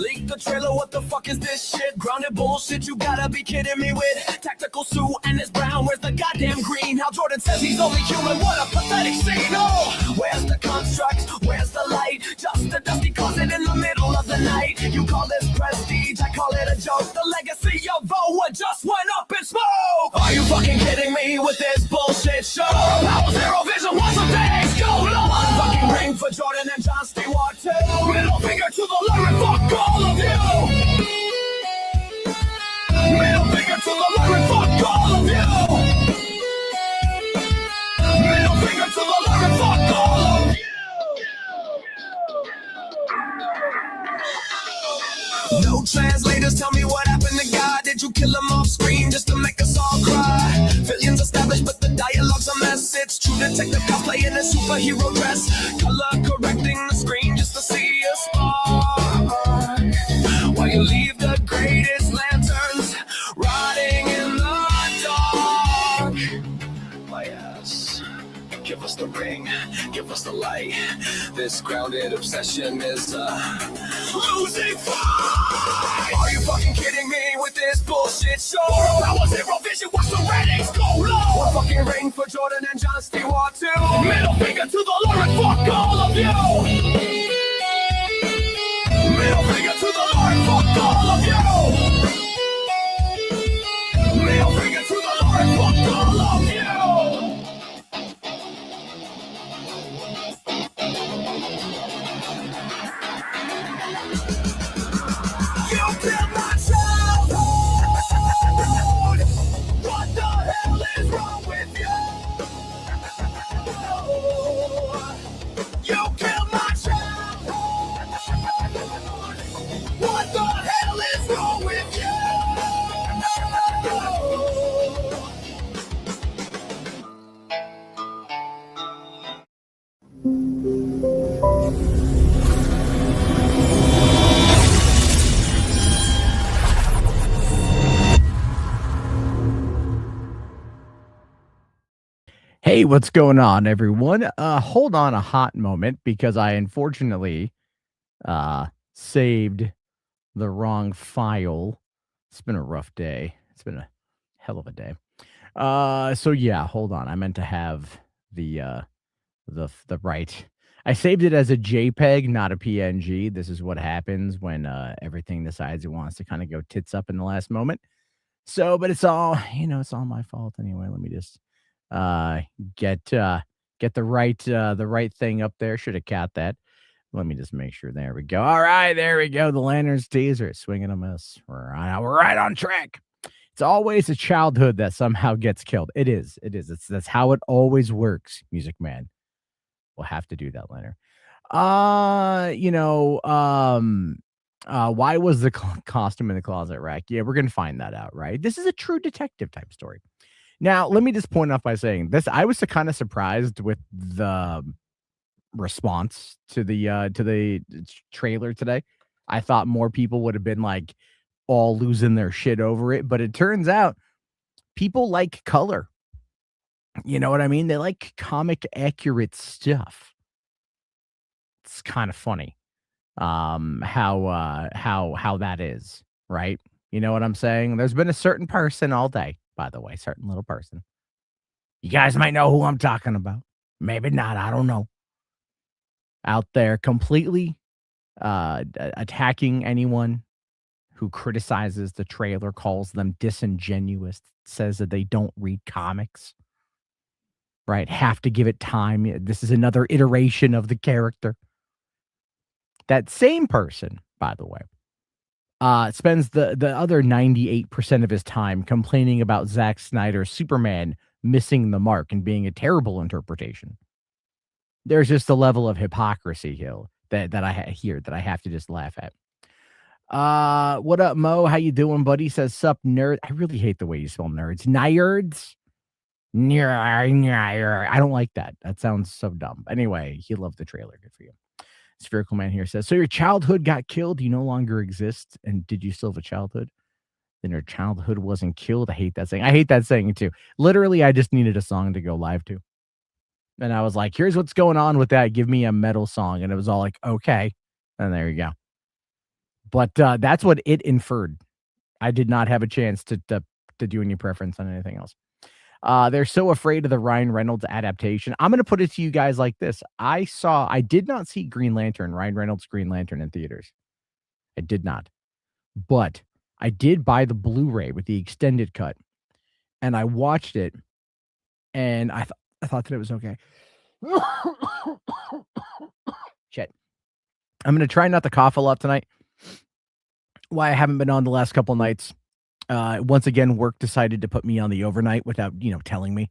Leak the trailer, what the fuck is this shit? Grounded bullshit, you gotta be kidding me with. Tactical suit and it's brown, where's the goddamn green? How Jordan says he's only human, what a pathetic scene. Oh, where's the construct, where's the light? Just a dusty closet in the middle of the night. You call this prestige, I call it a joke. The legacy of Voa just went up in smoke. Are you fucking kidding me with this bullshit show? Power Zero Vision, what's the days go long? Fucking ring for Jordan and John Stewart too. Middle finger to the lyric, fuck all of you. Middle finger to the lyric, fuck all of you. Middle finger to the lyric, fuck all of you. No translators, tell me what happened to God. Did you kill him off screen just to make us all cry? Billions established, but the dialogue's a mess. It's true detective cosplay in a superhero dress. Color correcting the screen just to see a spark. While you leave the greatest lanterns rotting in the dark. My ass. Give us the ring, give us the light. This grounded obsession is losing fight. Are you fucking kidding me with this bullshit show? Power Zero Vision, watch the ratings go low. One fucking ring for Jordan and John Stewart too. Middle finger to the Lord, fuck all of you. Middle finger to the Lord, fuck all of you. Middle finger to the Lord, fuck all of you. You killed my childhood. What the hell is wrong with you? You killed my childhood. What the hell is wrong with you? Hey, what's going on, everyone? Hold on a hot moment because I unfortunately saved the wrong file. It's been a rough day. It's been a hell of a day. So yeah, hold on. I meant to have the right. I saved it as a JPEG, not a PNG. This is what happens when everything decides it wants to kind of go tits up in the last moment. So, but it's all, it's all my fault anyway. Let me just get the right thing up there. Should have caught that. Let me just make sure. There we go. All right, there we go. The Lanterns teaser, swinging a miss. We're right on track. It's always a childhood that somehow gets killed. It is. That's how it always works. Music Man. We'll have to do that later. Why was the costume in the closet rack? Yeah, we're gonna find that out, right? This is a true detective type story. Now, let me just point off by saying this. I was kind of surprised with the response to the trailer today. I thought more people would have been like all losing their shit over it, but it turns out people like color. You know what I mean? They like comic accurate stuff. It's kind of funny how that is, right? You know what I'm saying? There's been a certain person all day, by the way, certain little person. You guys might know who I'm talking about. Maybe not. I don't know. Out there completely attacking anyone who criticizes the trailer, calls them disingenuous, says that they don't read comics, right? Have to give it time. This is another iteration of the character. That same person, by the way, spends the other 98% of his time complaining about Zack Snyder's Superman missing the mark and being a terrible interpretation. There's just a level of hypocrisy here that I have to just laugh at. What up, Mo? How you doing, buddy? Says, sup, nerd. I really hate the way you spell nerds. Nerds? I don't like that. That sounds so dumb. Anyway, he loved the trailer. Good for you. Spherical Man here says, so your childhood got killed, you no longer exist, and did you still have a childhood? Then your childhood wasn't killed. I hate that saying. I hate that saying too. Literally, I just needed a song to go live to. And I was like, here's what's going on with that. Give me a metal song. And it was all like, okay. And there you go. But that's what it inferred. I did not have a chance to do any preference on anything else. They're so afraid of the Ryan Reynolds adaptation. I'm gonna put it to you guys like this. I did not see Ryan Reynolds' Green Lantern in theaters. I did not. But I did buy the Blu-ray with the extended cut, and I watched it, and I thought that it was okay. Shit. I'm gonna try not to cough a lot tonight. Why I haven't been on the last couple nights. Once again, work decided to put me on the overnight without, telling me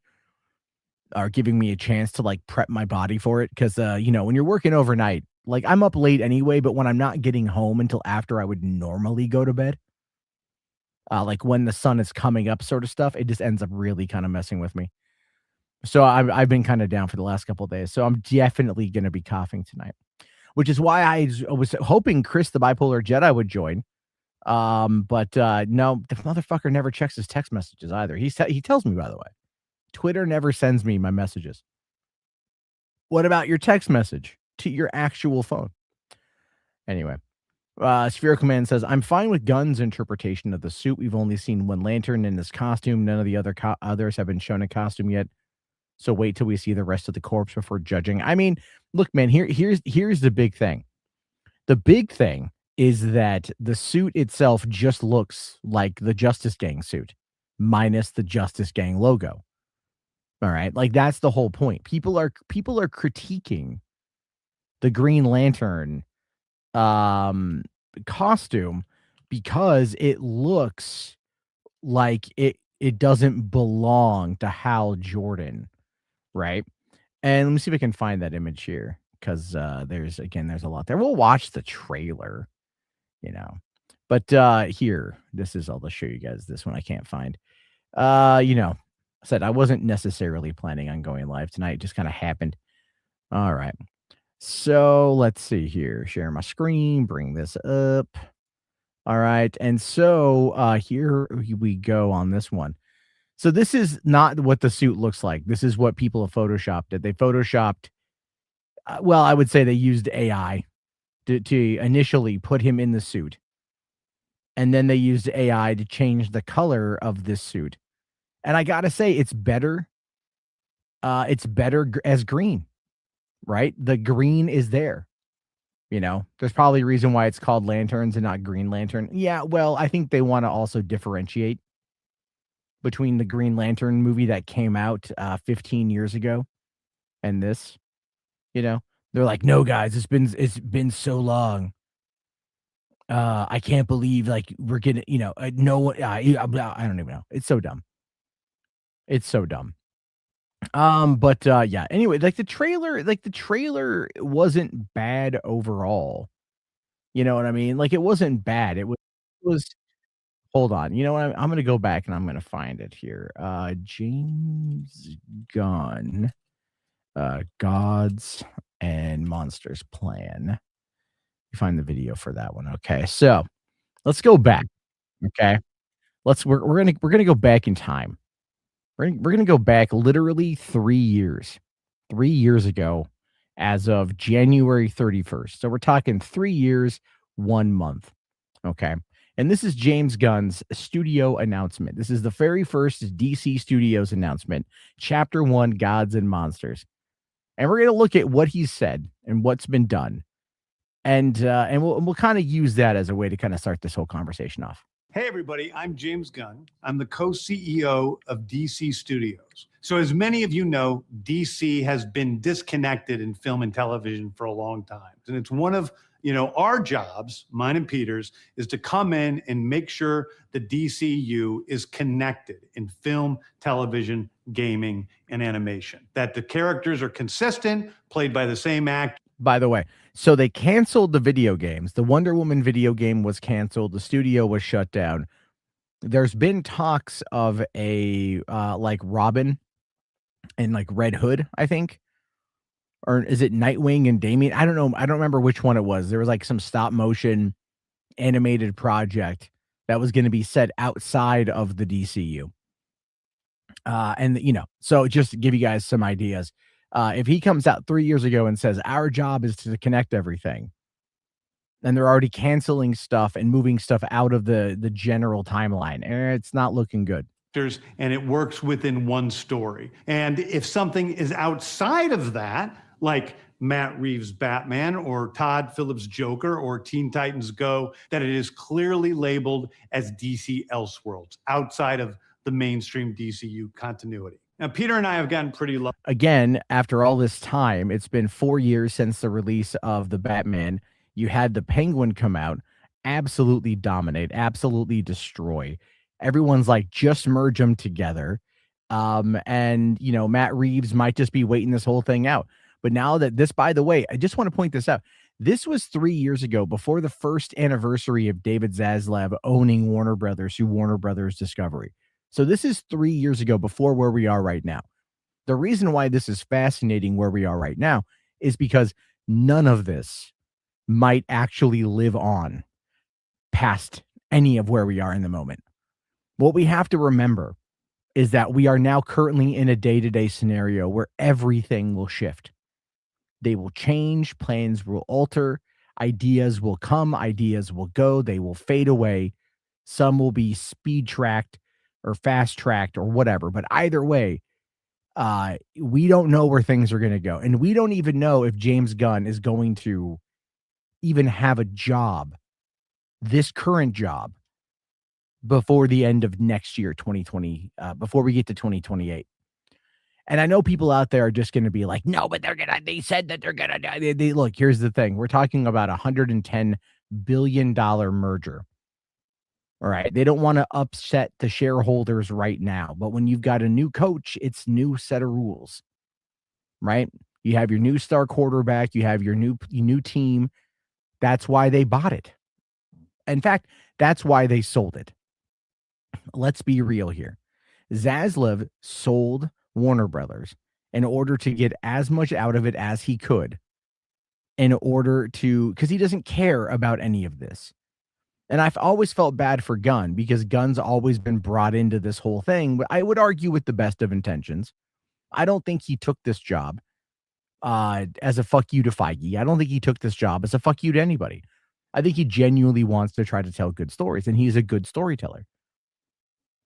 or giving me a chance to, like, prep my body for it. Because when you're working overnight, like, I'm up late anyway, but when I'm not getting home until after I would normally go to bed, like, when the sun is coming up sort of stuff, it just ends up really kinda messing with me. So I've been kinda down for the last couple of days, so I'm definitely gonna be coughing tonight, which is why I was hoping Chris the Bipolar Jedi would join. But no, the motherfucker never checks his text messages either. He tells me, by the way, Twitter never sends me my messages. What about your text message to your actual phone? Anyway, Spherical Man says, I'm fine with Gunn's interpretation of the suit. We've only seen one Lantern in this costume. None of the others have been shown a costume yet. So wait till we see the rest of the corpse before judging. I mean, look, man, here's the big thing. The big thing is that the suit itself just looks like the Justice Gang suit, minus the Justice Gang logo. All right, like that's the whole point. People are critiquing the Green Lantern costume because it looks like it doesn't belong to Hal Jordan, right? And let me see if I can find that image here because there's a lot there. We'll watch the trailer. But here, I'll show you guys this one I can't find. I said I wasn't necessarily planning on going live tonight. It just kind of happened. All right. So let's see here. Share my screen, bring this up. All right. And so here we go on this one. So this is not what the suit looks like. This is what people have photoshopped it. They photoshopped, well, I would say they used AI to initially put him in the suit. And then they used AI to change the color of this suit. And I got to say, it's better. It's better as green, right? The green is there. There's probably a reason why it's called Lanterns and not Green Lantern. Yeah, well, I think they want to also differentiate between the Green Lantern movie that came out 15 years ago and this. They're like, no, guys, it's been so long. I can't believe like we're getting, no one. I don't even know. It's so dumb. It's so dumb. But yeah. Anyway, like the trailer wasn't bad overall. You know what I mean? Like it wasn't bad. It was. Hold on. You know what? I'm gonna go back and I'm gonna find it here. James Gunn, Gods and Monsters Plan. You find the video for that one. Okay, so let's go back. Okay, we're gonna go back in time. We're gonna go back literally 3 years. 3 years ago, as of January 31st. So we're talking 3 years, 1 month. Okay. And this is James Gunn's studio announcement. This is the very first DC Studios announcement, Chapter 1, Gods and Monsters. And we're gonna look at what he said and what's been done. And we'll kind of use that as a way to kind of start this whole conversation off. Hey, everybody, I'm James Gunn. I'm the co-CEO of DC Studios. So as many of you know, DC has been disconnected in film and television for a long time. And it's one of our jobs, mine and Peter's, is to come in and make sure the DCU is connected in film, television, gaming, and animation. That the characters are consistent, played by the same actor. By the way, so they canceled the video games. The Wonder Woman video game was canceled. The studio was shut down. There's been talks of a like Robin and like Red Hood, I think. Or is it Nightwing and Damian? I don't know. I don't remember which one it was. There was like some stop motion animated project that was going to be set outside of the DCU. And so just to give you guys some ideas, if he comes out 3 years ago and says our job is to connect everything, And they're already canceling stuff and moving stuff out of the general timeline. And it's not looking good. And it works within one story. And if something is outside of that, like Matt Reeves' Batman or Todd Phillips' Joker or Teen Titans Go, that it is clearly labeled as DC Elseworlds, outside of the mainstream DCU continuity. Now, Peter and I have gotten pretty lucky. Again, after all this time, it's been 4 years since the release of the Batman. You had the Penguin come out, absolutely dominate, absolutely destroy. Everyone's like, just merge them together. And, you know, Matt Reeves might just be waiting this whole thing out. But now that this, by the way, I just want to point this out. This was 3 years ago, before the first anniversary of David Zaslav owning Warner Brothers through Warner Brothers Discovery. So this is 3 years ago, before where we are right now. The reason why this is fascinating where we are right now is because none of this might actually live on past any of where we are in the moment. What we have to remember is that we are now currently in a day-to-day scenario where everything will shift. They will change, plans will alter, ideas will come, ideas will go, they will fade away. Some will be speed-tracked or fast-tracked or whatever. But either way, we don't know where things are going to go. And we don't even know if James Gunn is going to even have a job, this current job, before the end of next year, 2020, before we get to 2028. And I know people out there are just going to be like, no, but they said that they're going to, look, here's the thing. We're talking about $110 billion merger. All right. They don't want to upset the shareholders right now. But when you've got a new coach, it's new set of rules, right? You have your new star quarterback. You have your new team. That's why they bought it. In fact, that's why they sold it. Let's be real here. Zaslav sold Warner Brothers in order to get as much out of it as he could, in order to, because he doesn't care about any of this. And I've always felt bad for Gunn, because Gunn's always been brought into this whole thing, but I would argue with the best of intentions. I don't think he took this job as a fuck you to Feige. I don't think he took this job as a fuck you to anybody. I think he genuinely wants to try to tell good stories, and he's a good storyteller.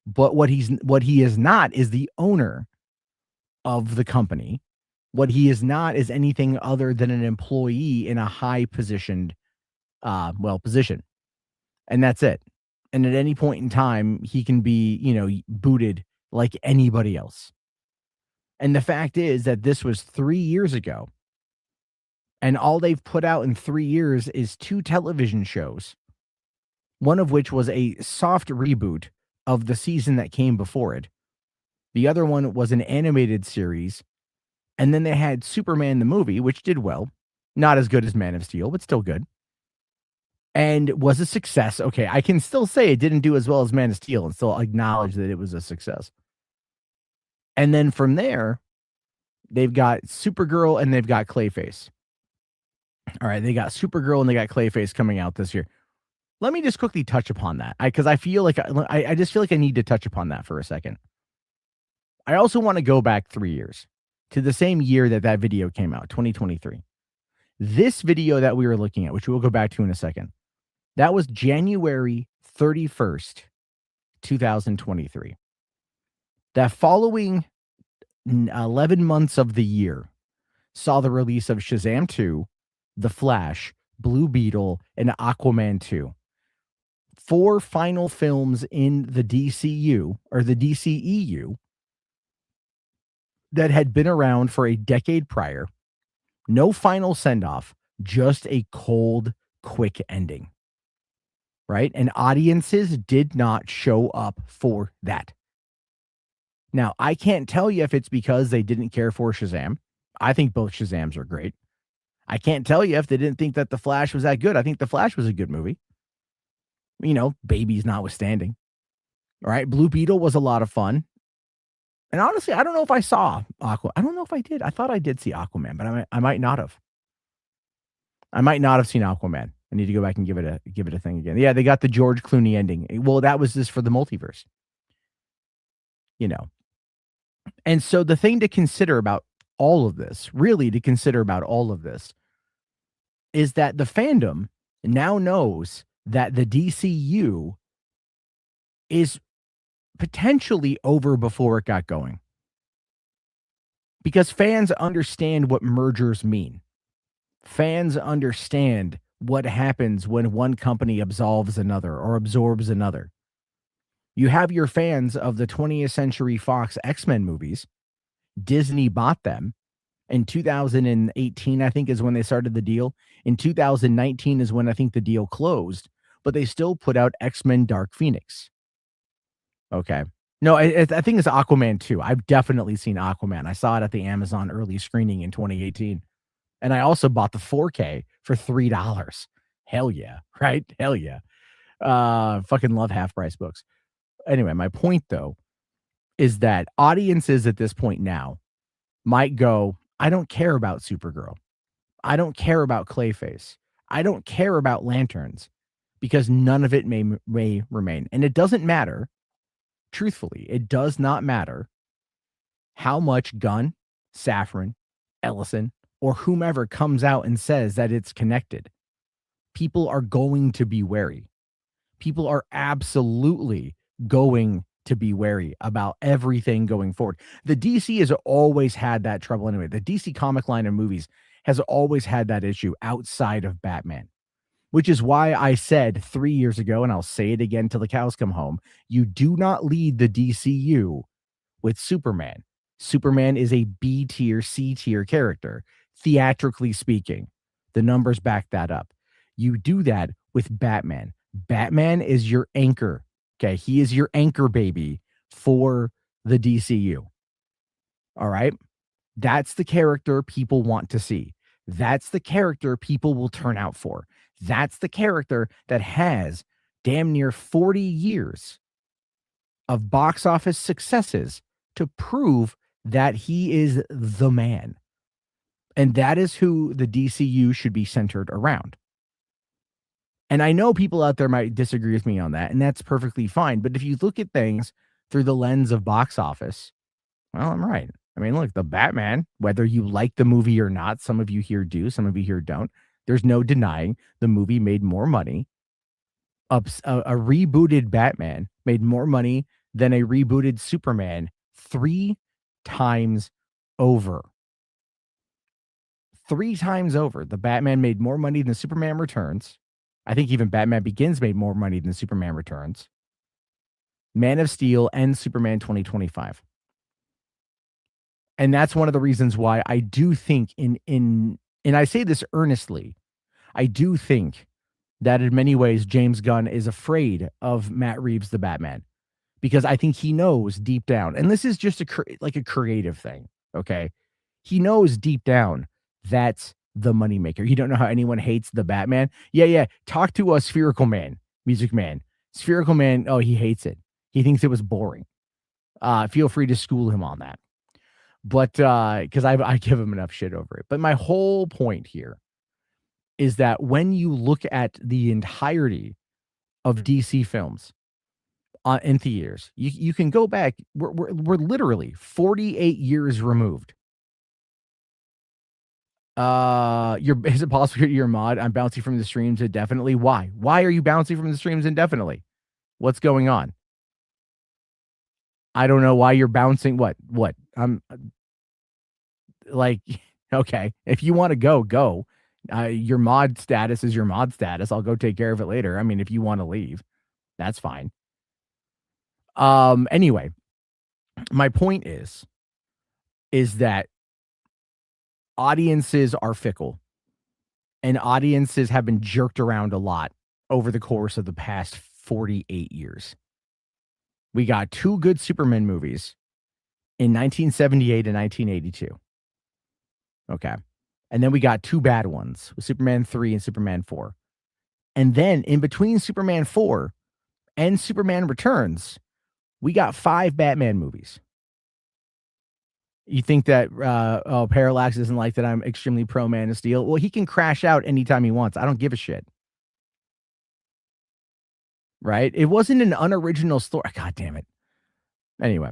But what he is not is the owner of the company. What he is not is anything other than an employee in a high positioned, position. And that's it. And at any point in time, he can be, booted like anybody else. And the fact is that this was 3 years ago. And all they've put out in 3 years is 2 television shows, one of which was a soft reboot of the season that came before it. The other one was an animated series. And then they had Superman the movie, which did well. Not as good as Man of Steel, but still good. And was a success. Okay, I can still say it didn't do as well as Man of Steel and still acknowledge that it was a success. And then from there, they've got Supergirl and they've got Clayface. All right, they got Supergirl and they got Clayface coming out this year. Let me just quickly touch upon that, because I feel like I just feel like I need to touch upon that for a second. I also want to go back 3 years to the same year that video came out, 2023. This video that we were looking at, which we'll go back to in a second, that was January 31st, 2023. That following 11 months of the year saw the release of Shazam 2, The Flash, Blue Beetle, and Aquaman 2. 4 final films in the DCU, or the DCEU, that had been around for a decade prior. No final send-off, just a cold, quick ending. Right? And audiences did not show up for that. Now, I can't tell you if it's because they didn't care for Shazam. I think both Shazams are great. I can't tell you if they didn't think that The Flash was that good. I think The Flash was a good movie. Babies notwithstanding. All right. Blue Beetle was a lot of fun. And honestly, I don't know if I saw Aquaman. I don't know if I did. I thought I did see Aquaman, but I might not have. I might not have seen Aquaman. I need to go back and give it a thing again. Yeah, they got the George Clooney ending. Well, that was just for the multiverse. And so the thing to consider about all of this, is that the fandom now knows that the DCU is potentially over before it got going. Because fans understand what mergers mean. Fans understand what happens when one company absolves another or absorbs another. You have your fans of the 20th Century Fox X-Men movies. Disney bought them. In 2018, I think, is when they started the deal. In 2019 is when I think the deal closed, but they still put out X-Men Dark Phoenix. Okay. No, I think it's Aquaman 2. I've definitely seen Aquaman. I saw it at the Amazon early screening in 2018. And I also bought the 4K for $3. Hell yeah. Right? Hell yeah. Fucking love half price books. Anyway, my point though is that audiences at this point now might go, I don't care about Supergirl. I don't care about Clayface. I don't care about Lanterns, because none of it may remain. And it doesn't matter. Truthfully, it does not matter how much Gunn, Safran, Ellison, or whomever comes out and says that it's connected. People are going to be wary. People are absolutely going to be wary about everything going forward. The DC has always had that trouble anyway. The DC comic line of movies has always had that issue outside of Batman, which is why I said 3 years ago, and I'll say it again till the cows come home, you do not lead the DCU with Superman. Superman is a B tier, C tier character, theatrically speaking. The numbers back that up. You do that with Batman. Batman is your anchor. Okay. He is your anchor baby for the DCU. All right. That's the character people want to see. That's the character people will turn out for. That's the character that has damn near 40 years of box office successes to prove that he is the man. And that is who the DCU should be centered around. And I know people out there might disagree with me on that, and that's perfectly fine. But if you look at things through the lens of box office, well, I'm right. I mean, look, the Batman, whether you like the movie or not, some of you here do, some of you here don't. There's no denying the movie made more money. A rebooted Batman made more money than a rebooted Superman 3 times over. 3 times over. The Batman made more money than Superman Returns. I think even Batman Begins made more money than Superman Returns. Man of Steel and Superman 2025. And that's one of the reasons why I do think and I say this earnestly, I do think that in many ways James Gunn is afraid of Matt Reeves the Batman, because I think he knows deep down, and this is just a creative thing, okay? He knows deep down that's the moneymaker. You don't know how anyone hates the Batman? Yeah. Talk to a Spherical Man, Music Man. Spherical Man, oh, he hates it. He thinks it was boring. Feel free to school him on that. But because I give him enough shit over it. But my whole point here is that when you look at the entirety of DC films in theaters, you can go back. We're literally 48 years removed. Is it possible your mod? I'm bouncing from the streams indefinitely. Why? Why are you bouncing from the streams indefinitely? What's going on? I don't know why you're bouncing. What? I'm like, okay, if you want to go. Your mod status is your mod status. I'll go take care of it later. I mean, if you want to leave, that's fine. Anyway, my point is that audiences are fickle, and audiences have been jerked around a lot over the course of the past 48 years. We got 2 good Superman movies in 1978 and 1982. Okay. And then we got 2 bad ones with Superman 3 and Superman 4. And then in between Superman 4 and Superman Returns, we got 5 Batman movies. You think that Parallax isn't like that I'm extremely pro Man of Steel? Well, he can crash out anytime he wants. I don't give a shit. Right? It wasn't an unoriginal story. God damn it. Anyway,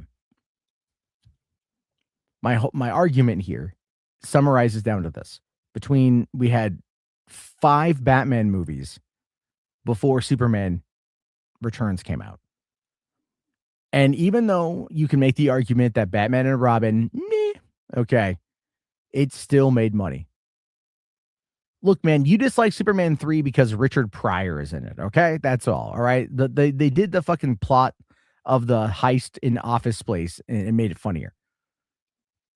my argument here summarizes down to this. We had 5 Batman movies before Superman Returns came out. And even though you can make the argument that Batman and Robin, okay, it still made money. Look, man, you dislike Superman 3 because Richard Pryor is in it, okay? That's all right? They did the fucking plot of the heist in Office Space and made it funnier.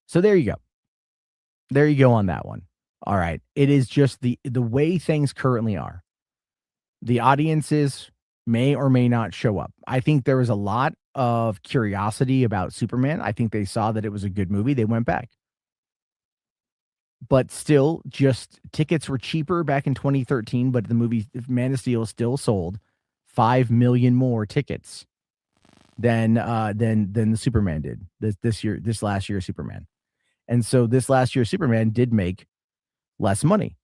So there you go. There you go on that one. All right. It is just the way things currently are. The audiences may or may not show up. I think there was a lot of curiosity about Superman. I think they saw that it was a good movie. They went back. But still, just tickets were cheaper back in 2013, but the movie Man of Steel still sold 5 million more tickets than the Superman did this last year Superman. And so this last year Superman did make less money.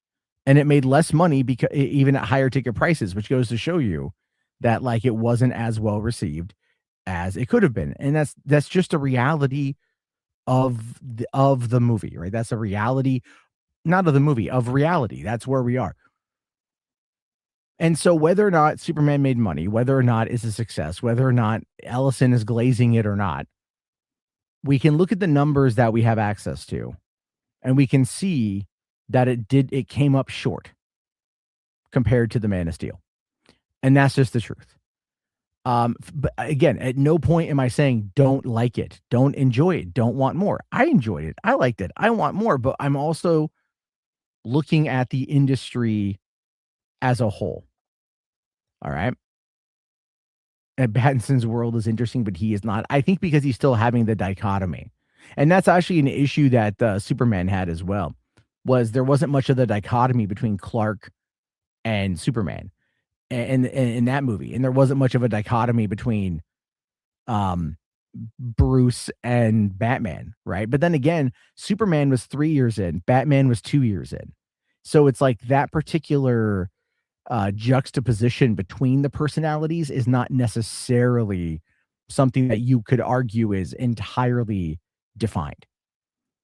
And it made less money because even at higher ticket prices, which goes to show you that like it wasn't as well received as it could have been. And that's just a reality of the movie, right? That's a reality, not of the movie, of reality. That's where we are. And so whether or not Superman made money, whether or not it's a success, whether or not Ellison is glazing it or not, we can look at the numbers that we have access to, and we can see that it came up short compared to the Man of Steel. And that's just the truth. But again, at no point am I saying don't like it, don't enjoy it, don't want more. I enjoyed it. I liked it. I want more, but I'm also looking at the industry as a whole. All right. And Pattinson's world is interesting, but he is not. I think because he's still having the dichotomy. And that's actually an issue that Superman had as well, was there wasn't much of the dichotomy between Clark and Superman and in that movie. And there wasn't much of a dichotomy between Bruce and Batman, right? But then again, Superman was 3 years in, Batman was 2 years in. So it's like that particular juxtaposition between the personalities is not necessarily something that you could argue is entirely defined.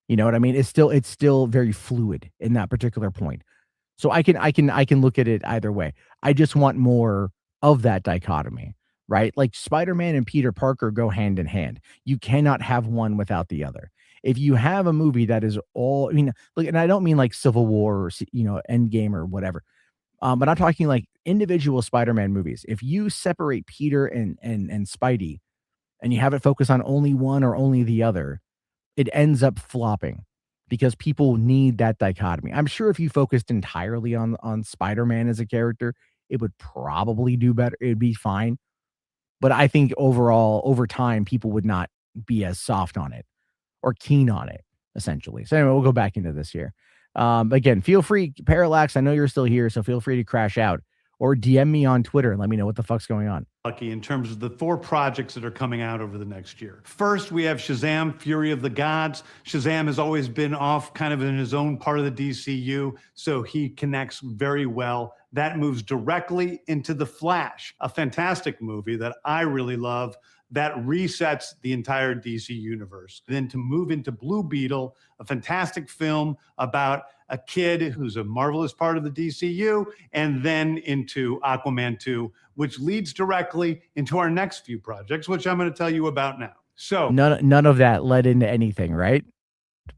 You know what I mean? It's still very fluid in that particular point. So I can look at it either way. I just want more of that dichotomy, right? Like Spider-Man and Peter Parker go hand in hand. You cannot have one without the other. If you have a movie that is all, I mean, look, and I don't mean like Civil War or, Endgame or whatever. But I'm talking like individual Spider-Man movies. If you separate Peter and Spidey and you have it focus on only one or only the other, it ends up flopping because people need that dichotomy. I'm sure if you focused entirely on Spider-Man as a character, it would probably do better. It'd be fine. But I think overall, over time, people would not be as soft on it or keen on it, essentially. So anyway, we'll go back into this here. Again, feel free, Parallax, I know you're still here, so feel free to crash out or DM me on Twitter and let me know what the fuck's going on. Lucky in terms of the 4 projects that are coming out over the next year. First, we have Shazam, Fury of the Gods. Shazam has always been off kind of in his own part of the DCU, so he connects very well. That moves directly into The Flash, a fantastic movie that I really love that resets the entire DC universe. Then to move into Blue Beetle, a fantastic film about a kid who's a marvelous part of the DCU, and then into Aquaman 2, which leads directly into our next few projects, which I'm going to tell you about now. So none of that led into anything, right?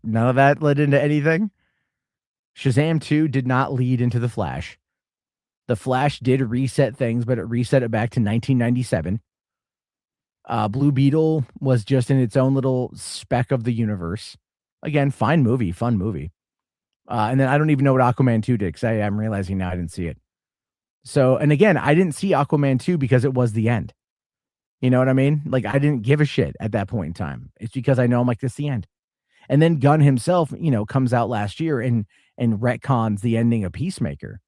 None of that led into anything. Shazam 2 did not lead into The Flash. The Flash did reset things, but it reset it back to 1997. Blue Beetle was just in its own little speck of the universe. Again, fine movie, fun movie. And then I don't even know what Aquaman 2 did, because I'm realizing now I didn't see it. So, and again, I didn't see Aquaman 2 because it was the end. You know what I mean? Like, I didn't give a shit at that point in time. It's because I know I'm like, this is the end. And then Gunn himself, comes out last year and retcons the ending of Peacemaker,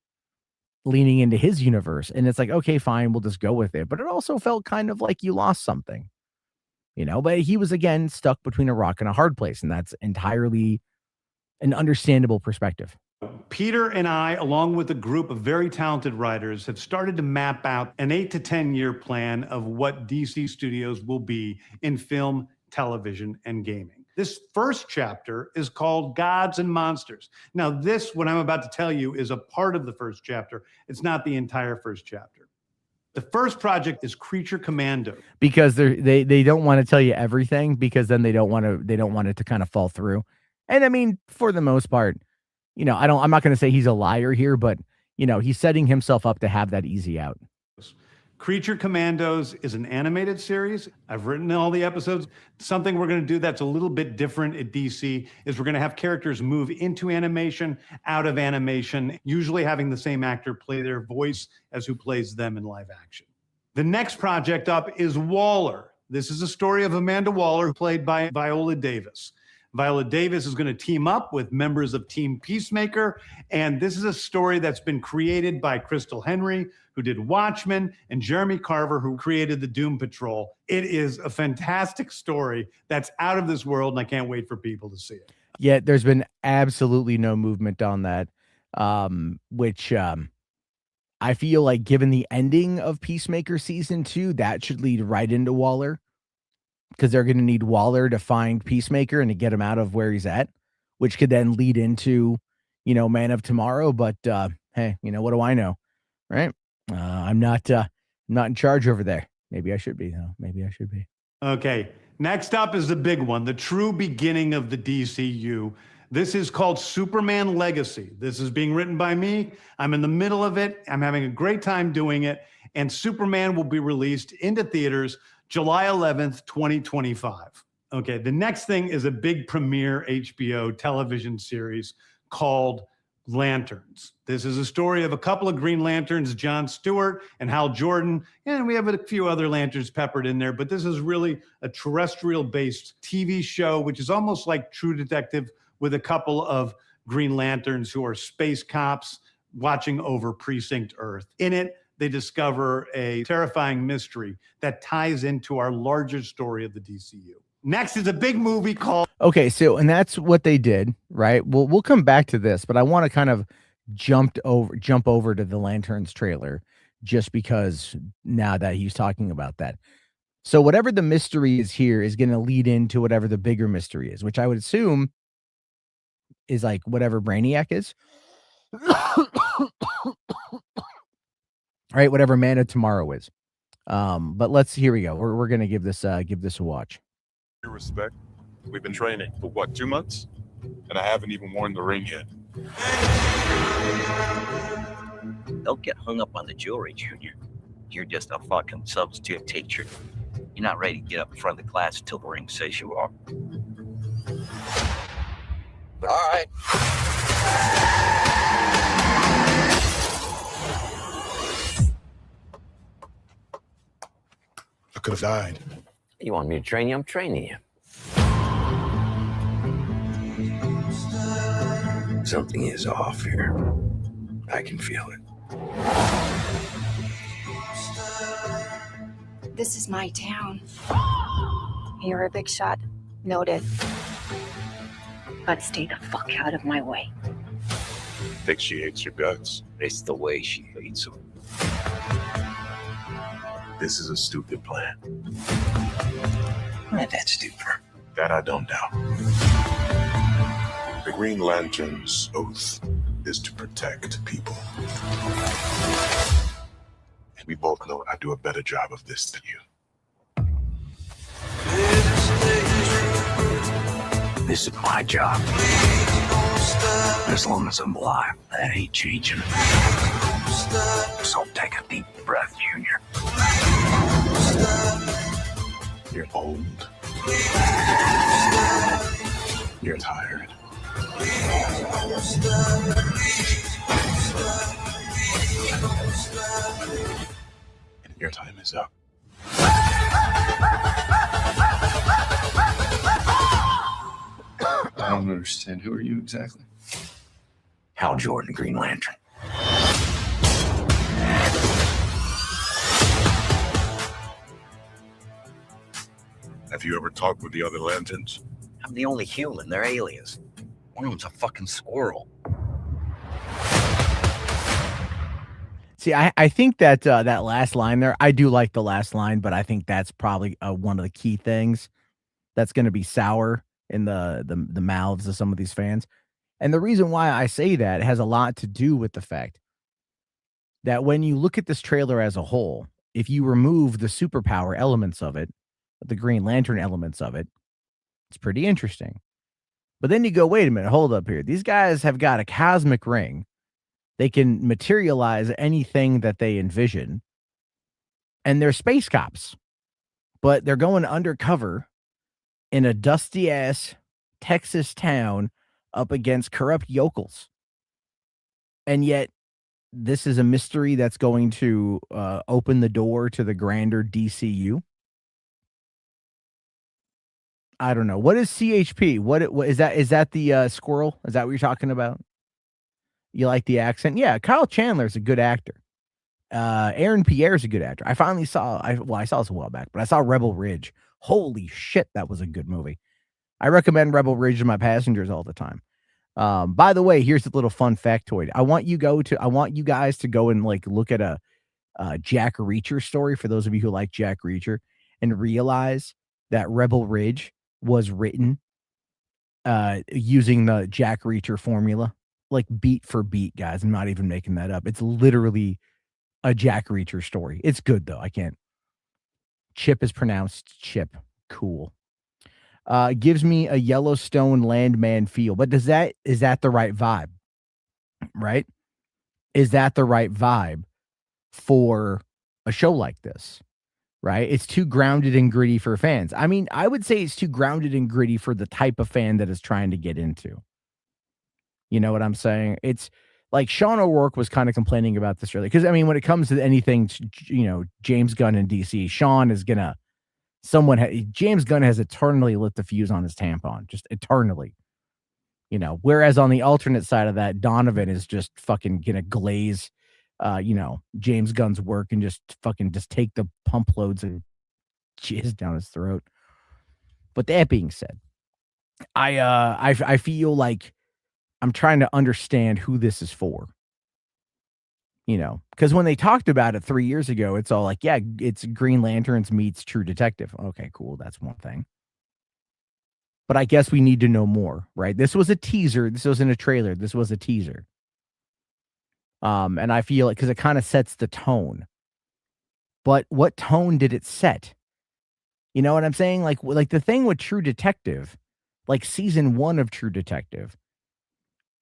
leaning into his universe. And it's like, okay, fine, we'll just go with it. But it also felt kind of like you lost something, but he was, again, stuck between a rock and a hard place. And that's entirely an understandable perspective. Peter and I, along with a group of very talented writers, have started to map out an 8 to 10 year plan of what DC Studios will be in film, television, and gaming. This first chapter is called Gods and Monsters. Now, what I'm about to tell you is a part of the first chapter. It's not the entire first chapter. The first project is Creature Commando. because they don't want to tell you everything, because then they don't want it to kind of fall through. And I mean, for the most part, I'm not going to say he's a liar here, but he's setting himself up to have that easy out. Creature Commandos is an animated series. I've written all the episodes. Something we're going to do that's a little bit different at DC is we're going to have characters move into animation, out of animation, usually having the same actor play their voice as who plays them in live action. The next project up is Waller. This is a story of Amanda Waller, played by Viola Davis. Viola Davis is going to team up with members of Team Peacemaker, and this is a story that's been created by Crystal Henry, who did Watchmen, and Jeremy Carver, who created the Doom Patrol. It is a fantastic story that's out of this world, and I can't wait for people to see it. Yet there's been absolutely no movement on that, which I feel like, given the ending of Peacemaker season 2, that should lead right into Waller, because they're going to need Waller to find Peacemaker and to get him out of where he's at, which could then lead into, Man of Tomorrow. But hey, what do I know, right? I'm not in charge over there. Maybe I should be, though. Maybe I should be. Okay, next up is the big one, the true beginning of the DCU. This is called Superman Legacy. This is being written by me. I'm in the middle of it. I'm having a great time doing it. And Superman will be released into theaters July 11th, 2025. Okay, the next thing is a big premiere HBO television series called Lanterns. This is a story of a couple of Green Lanterns, John Stewart and Hal Jordan, and we have a few other Lanterns peppered in there, but this is really a terrestrial-based TV show, which is almost like True Detective, with a couple of Green Lanterns who are space cops watching over Precinct Earth. In it, they discover a terrifying mystery that ties into our larger story of the DCU. Next is a big movie called... Okay, so, and that's what they did, right? We'll come back to this, but I want to kind of jump over to the Lanterns trailer, just because now that he's talking about that. So whatever the mystery is here is going to lead into whatever the bigger mystery is, which I would assume is like whatever Brainiac is. Right, whatever Man of Tomorrow is. But here we go. We're going to give this a watch. Respect. We've been training for what, 2 months? And I haven't even worn the ring yet. Don't get hung up on the jewelry, Junior. You're just a fucking substitute teacher. You're not ready to get up in front of the class until the ring says you are. All right. I could have died. You want me to train you? I'm training you. Something is off here. I can feel it. This is my town. You're a big shot. Noted. But stay the fuck out of my way. I think she hates your guts. It's the way she hates them. This is a stupid plan. Not that stupid. That I don't doubt. The Green Lantern's oath is to protect people. And we both know I do a better job of this than you. This is my job. As long as I'm alive, that ain't changing. So take a deep breath, Junior. You're old. You're tired. And your time is up. I don't understand. Who are you exactly? Hal Jordan, Green Lantern. Have you ever talked with the other Lanterns? I'm the only human. They're aliens. One of them's a fucking squirrel. See, I think that that last line there, I do like the last line, but I think that's probably one of the key things that's going to be sour in the mouths of some of these fans. And the reason why I say that has a lot to do with the fact that when you look at this trailer as a whole, if you remove the superpower elements of it, the Green Lantern elements of it, it's pretty interesting. But then you go, wait a minute, hold up here. These guys have got a cosmic ring. They can materialize anything that they envision. And they're space cops. But they're going undercover in a dusty-ass Texas town up against corrupt yokels. And yet, this is a mystery that's going to open the door to the grander DCU. I don't know. What is CHP? What is that? Is that the squirrel? Is that what you're talking about? You like the accent? Yeah, Kyle Chandler's a good actor. Aaron Pierre's a good actor. I finally saw, I saw this a while back, but I saw Rebel Ridge. Holy shit, that was a good movie. I recommend Rebel Ridge to my passengers all the time. By the way, here's a little fun factoid. I want you guys to go and like look at a Jack Reacher story for those of you who like Jack Reacher and realize that Rebel Ridge was written using the Jack Reacher formula, like beat for beat, guys. I'm not even making that up. It's literally a Jack Reacher story. It's good though. I can't. Chip is pronounced Chip. Cool. Gives me a Yellowstone Landman feel, but is that the right vibe? Right? Is that the right vibe for a show like this? Right? It's too grounded and gritty for fans. I mean, I would say it's too grounded and gritty for the type of fan that is trying to get into. You know what I'm saying? It's like Sean O'Rourke was kind of complaining about this earlier. Because, I mean, when it comes to anything, you know, James Gunn and DC, Sean is going to, James Gunn has eternally lit the fuse on his tampon, just eternally. You know, whereas on the alternate side of that, Donovan is just fucking going to glaze, you know, James Gunn's work and just take the pump loads and jizz down his throat. But that being said, I feel like I'm trying to understand who this is for. You know, because when they talked about it 3 years ago, it's all like, yeah, it's Green Lanterns meets True Detective. Okay, cool. That's one thing. But I guess we need to know more, right? This was a teaser. This wasn't a trailer. This was a teaser. And I feel like, because it kind of sets the tone. But what tone did it set? You know what I'm saying? Like the thing with True Detective, like season 1 of True Detective,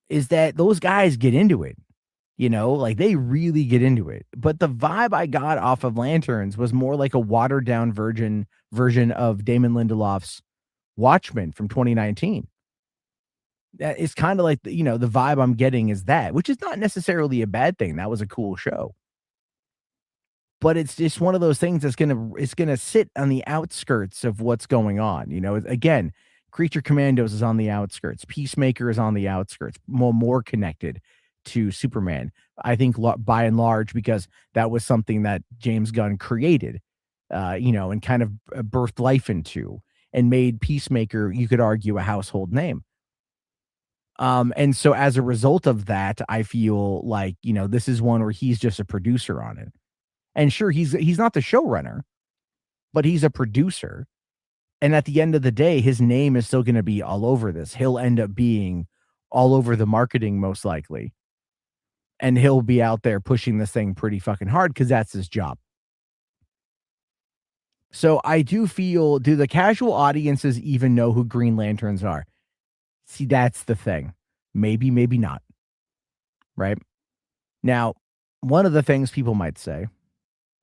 is that those guys get into it. You know, like they really get into it. But the vibe I got off of Lanterns was more like a watered down version of Damon Lindelof's Watchmen from 2019. That is kind of like, you know, the vibe I'm getting is that, which is not necessarily a bad thing. That was a cool show. But it's just one of those things that's gonna sit on the outskirts of what's going on. You know, again, Creature Commandos is on the outskirts. Peacemaker is on the outskirts, more connected to Superman, I think, by and large, because that was something that James Gunn created, you know, and kind of birthed life into and made Peacemaker, you could argue, a household name. And so as a result of that, I feel like, you know, this is one where he's just a producer on it. And sure, he's not the showrunner, but he's a producer. And at the end of the day, his name is still going to be all over this. He'll end up being all over the marketing, most likely. And he'll be out there pushing this thing pretty fucking hard because that's his job. So I do feel, do the casual audiences even know who Green Lanterns are? See, that's the thing. Maybe, maybe not. Right? Now, one of the things people might say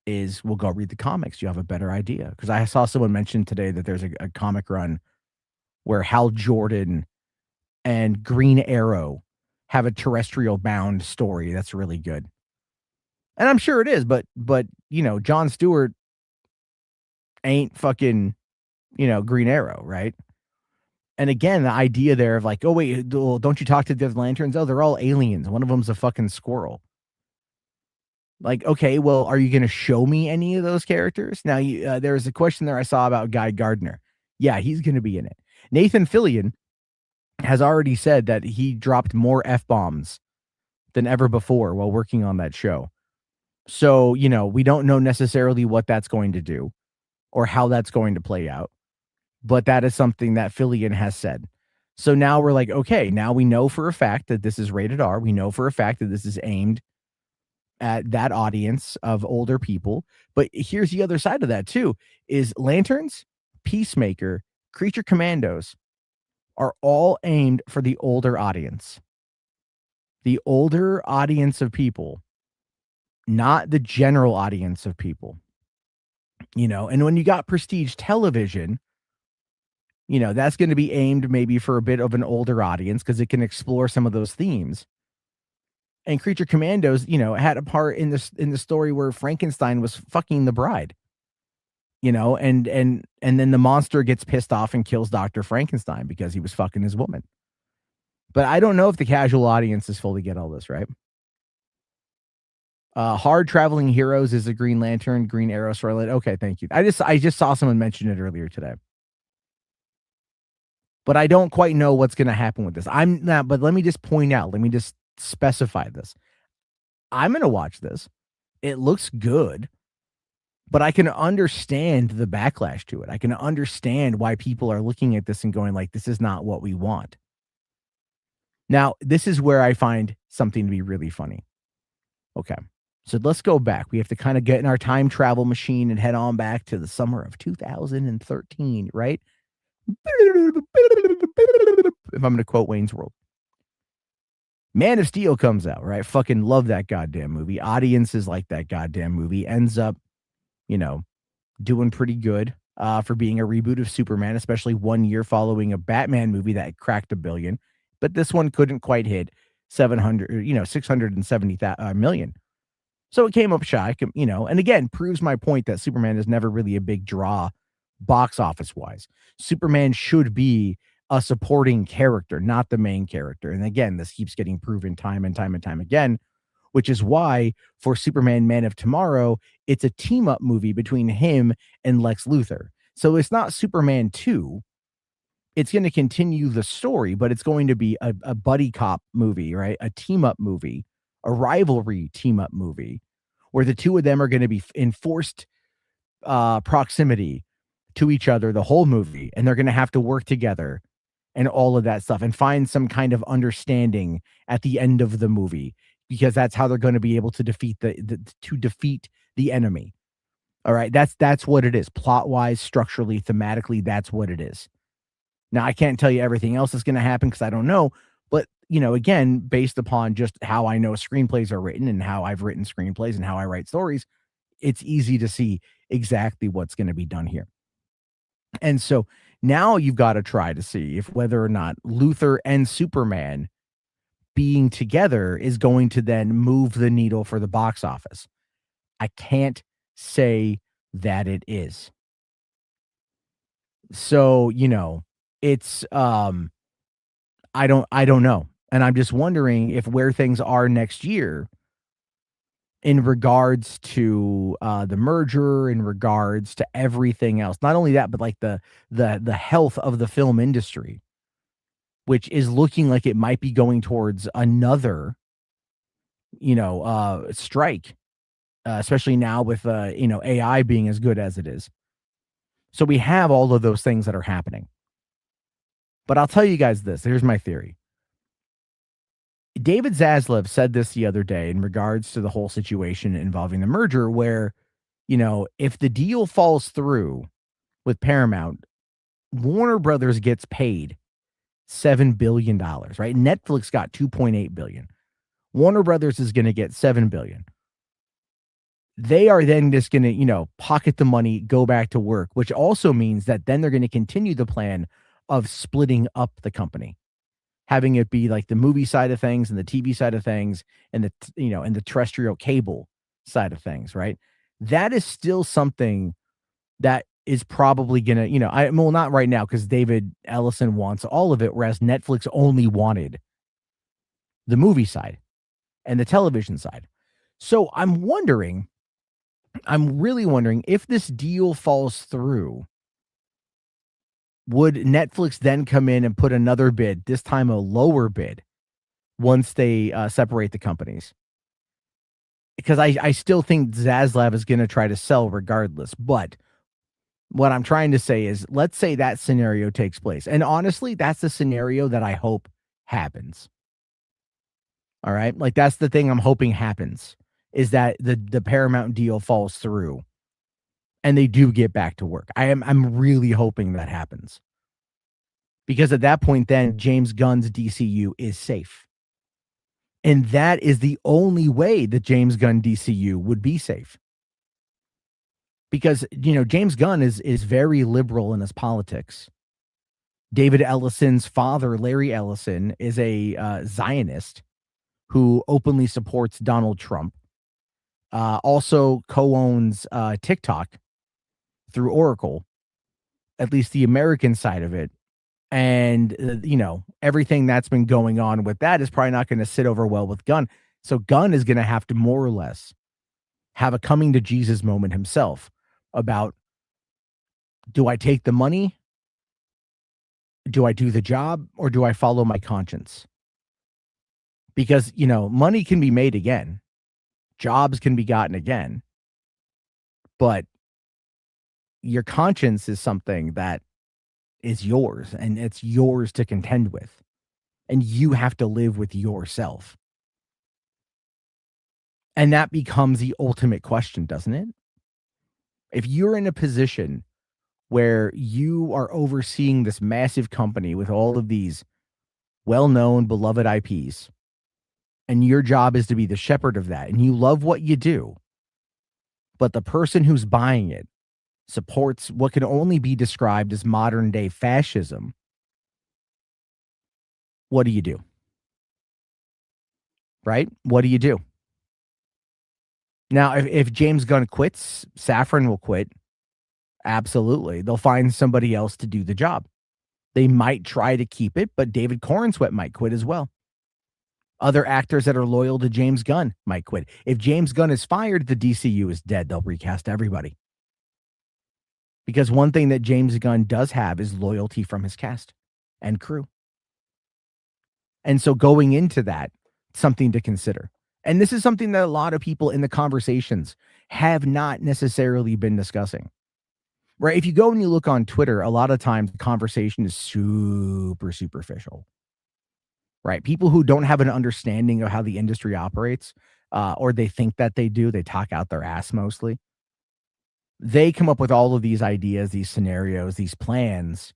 is, well, go read the comics. You have a better idea. Because I saw someone mention today that there's a comic run where Hal Jordan and Green Arrow have a terrestrial bound story that's really good. And I'm sure it is, but you know, Jon Stewart ain't fucking, you know, Green Arrow, right? And again, the idea there of like, oh wait, well, don't you talk to the other Lanterns? Oh, they're all aliens. One of them's a fucking squirrel. Like, okay, well, are you going to show me any of those characters? Now, there was a question there I saw about Guy Gardner. Yeah, he's going to be in it. Nathan Fillion has already said that he dropped more F-bombs than ever before while working on that show. So, you know, we don't know necessarily what that's going to do or how that's going to play out. But that is something that Fillion has said. So now we're like, okay, now we know for a fact that this is rated R. We know for a fact that this is aimed at that audience of older people. But here's the other side of that too, is Lanterns, Peacemaker, Creature Commandos are all aimed for the older audience. The older audience of people, not the general audience of people. And when you got prestige television, that's going to be aimed maybe for a bit of an older audience because it can explore some of those themes. And Creature Commandos, had a part in the story where Frankenstein was fucking the bride. And then the monster gets pissed off and kills Dr. Frankenstein because he was fucking his woman. But I don't know if the casual audiences fully get all this, right? Hard Traveling Heroes is a Green Lantern, Green Arrow storyline. Okay, thank you. I just saw someone mention it earlier today. But I don't quite know what's going to happen with this. But let me just point out, let me just specify this. I'm going to watch this. It looks good, but I can understand the backlash to it. I can understand why people are looking at this and going like, this is not what we want. Now, this is where I find something to be really funny. Okay. So let's go back. We have to kind of get in our time travel machine and head on back to the summer of 2013, right? If I'm going to quote Wayne's World. Man of Steel comes out, right? Fucking love that goddamn movie. Audiences like that goddamn movie. Ends up, doing pretty good for being a reboot of Superman, especially 1 year following a Batman movie that cracked $1 billion. But this one couldn't quite hit 670 million. So it came up shy, and again, proves my point that Superman is never really a big draw box office wise. Superman should be a supporting character, not the main character. And again, this keeps getting proven time and time and time again, which is why for Superman Man of Tomorrow, it's a team up movie between him and Lex Luthor. So it's not Superman 2. It's going to continue the story, but it's going to be a buddy cop movie, right? A team up movie, a rivalry team up movie where the two of them are going to be in forced proximity to each other the whole movie. And they're going to have to work together and all of that stuff and find some kind of understanding at the end of the movie, because that's how they're going to be able to defeat the enemy. All right. That's what it is. Plot wise, structurally, thematically, that's what it is. Now, I can't tell you everything else that's going to happen because I don't know. But, again, based upon just how I know screenplays are written and how I've written screenplays and how I write stories, it's easy to see exactly what's going to be done here. And so now you've got to try to see if whether or not Luthor and Superman being together is going to then move the needle for the box office. I can't say that it is. So, it's I don't know. And I'm just wondering if where things are next year in regards to the merger, in regards to everything else. Not only that, but like the health of the film industry, which is looking like it might be going towards another, strike, especially now with AI being as good as it is. So we have all of those things that are happening. But I'll tell you guys this. Here's my theory. David Zaslav said this the other day in regards to the whole situation involving the merger where, if the deal falls through with Paramount, Warner Brothers gets paid $7 billion, right? Netflix got $2.8 billion. Warner Brothers is going to get $7 billion. They are then just going to, pocket the money, go back to work, which also means that then they're going to continue the plan of splitting up the company, having it be like the movie side of things and the TV side of things and and the terrestrial cable side of things, right? That is still something that is probably going to, not right now because David Ellison wants all of it, whereas Netflix only wanted the movie side and the television side. So I'm really wondering if this deal falls through, would Netflix then come in and put another bid, this time a lower bid, once they separate the companies? Because I still think Zaslav is going to try to sell regardless. But what I'm trying to say is, let's say that scenario takes place. And honestly, that's the scenario that I hope happens. All right? Like, that's the thing I'm hoping happens, is that the Paramount deal falls through and they do get back to work. I'm really hoping that happens. Because at that point, then James Gunn's DCU is safe. And that is the only way that James Gunn DCU would be safe. Because, James Gunn is very liberal in his politics. David Ellison's father, Larry Ellison, is a Zionist who openly supports Donald Trump. Also co-owns TikTok through Oracle, at least the American side of it. And, everything that's been going on with that is probably not going to sit over well with Gunn. So Gunn is going to have to more or less have a coming to Jesus moment himself about, do I take the money? Do I do the job, or do I follow my conscience? Because, money can be made again. Jobs can be gotten again. But your conscience is something that is yours, and it's yours to contend with. And you have to live with yourself. And that becomes the ultimate question, doesn't it? If you're in a position where you are overseeing this massive company with all of these well-known, beloved IPs, and your job is to be the shepherd of that, and you love what you do, but the person who's buying it supports what can only be described as modern-day fascism, what do you do? Right? What do you do? Now, if James Gunn quits, Safran will quit. Absolutely. They'll find somebody else to do the job. They might try to keep it, but David Corenswet might quit as well. Other actors that are loyal to James Gunn might quit. If James Gunn is fired, the DCU is dead. They'll recast everybody. Because one thing that James Gunn does have is loyalty from his cast and crew. And so going into that, something to consider. And this is something that a lot of people in the conversations have not necessarily been discussing. Right? If you go and you look on Twitter, a lot of times the conversation is super superficial. Right? People who don't have an understanding of how the industry operates, or they think that they do, they talk out their ass mostly. They come up with all of these ideas, these scenarios, these plans,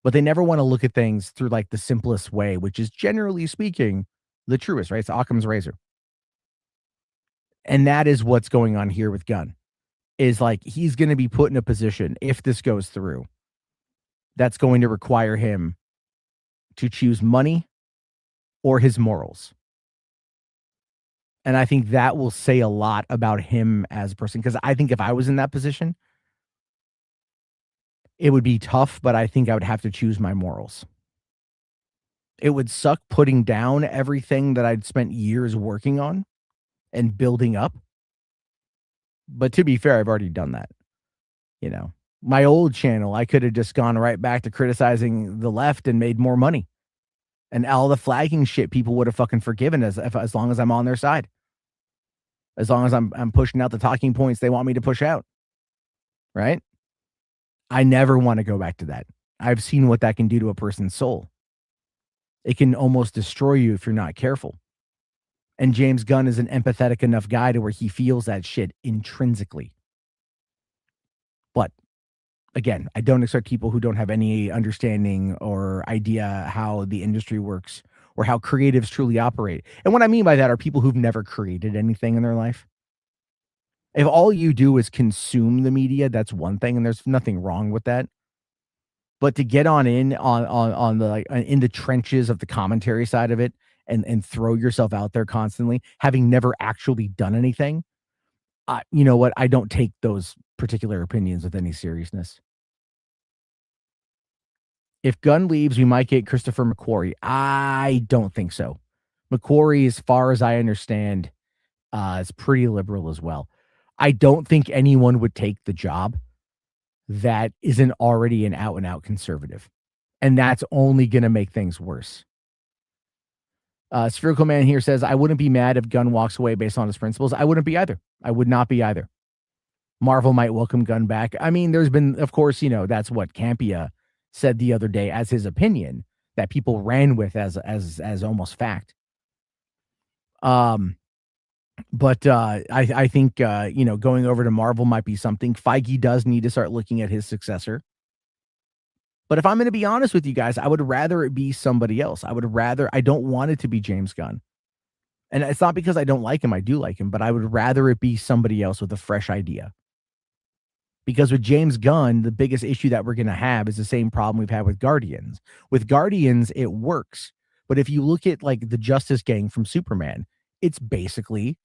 but they never want to look at things through like the simplest way, which is generally speaking the truest, right? It's Occam's razor. And that is what's going on here with Gunn. Is like he's going to be put in a position, if this goes through, that's going to require him to choose money or his morals. And I think that will say a lot about him as a person. Because I think if I was in that position, it would be tough, but I think I would have to choose my morals. It would suck putting down everything that I'd spent years working on and building up. But to be fair, I've already done that. My old channel, I could have just gone right back to criticizing the left and made more money. And all the flagging shit people would have fucking forgiven as long as I'm on their side. As long as I'm pushing out the talking points they want me to push out. Right? I never want to go back to that. I've seen what that can do to a person's soul. It can almost destroy you if you're not careful. And James Gunn is an empathetic enough guy to where he feels that shit intrinsically. But again, I don't expect people who don't have any understanding or idea how the industry works or how creatives truly operate. And what I mean by that are people who've never created anything in their life. If all you do is consume the media, that's one thing, and there's nothing wrong with that. But to get on the like in the trenches of the commentary side of it and throw yourself out there constantly, having never actually done anything, you know what? I don't take those particular opinions with any seriousness. If Gunn leaves, we might get Christopher McQuarrie. I don't think so. McQuarrie, as far as I understand, is pretty liberal as well. I don't think anyone would take the job that isn't already an out-and-out conservative. And that's only going to make things worse. Spherical Man here says, I wouldn't be mad if Gunn walks away based on his principles. I wouldn't be either. I would not be either. Marvel might welcome Gunn back. I mean, there's been, of course, that's what Campia said the other day as his opinion that people ran with as almost fact. But I think going over to Marvel might be something. Feige does need to start looking at his successor. But if I'm going to be honest with you guys, I would rather it be somebody else. I don't want it to be James Gunn. And it's not because I don't like him. I do like him, but I would rather it be somebody else with a fresh idea. Because with James Gunn, the biggest issue that we're going to have is the same problem we've had with Guardians. With Guardians, it works. But if you look at like the Justice Gang from Superman, it's basically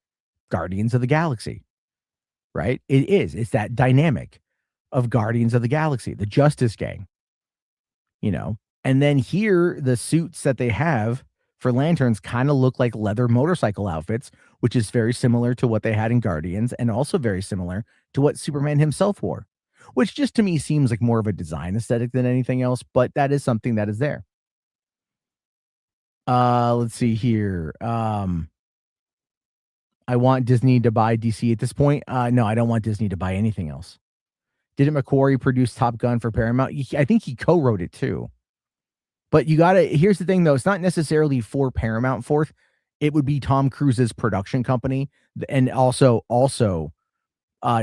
Guardians of the Galaxy, right? It is. It's that dynamic of Guardians of the Galaxy, the Justice Gang, And then here, the suits that they have for lanterns kind of look like leather motorcycle outfits, which is very similar to what they had in Guardians and also very similar to what Superman himself wore, which just to me seems like more of a design aesthetic than anything else, but that is something that is there. Let's see here. I want Disney to buy DC at this point. No, I don't want Disney to buy anything else. Didn't McQuarrie produce Top Gun for Paramount? I think he co-wrote it too. But here's the thing though, it's not necessarily for Paramount Fourth. It would be Tom Cruise's production company and also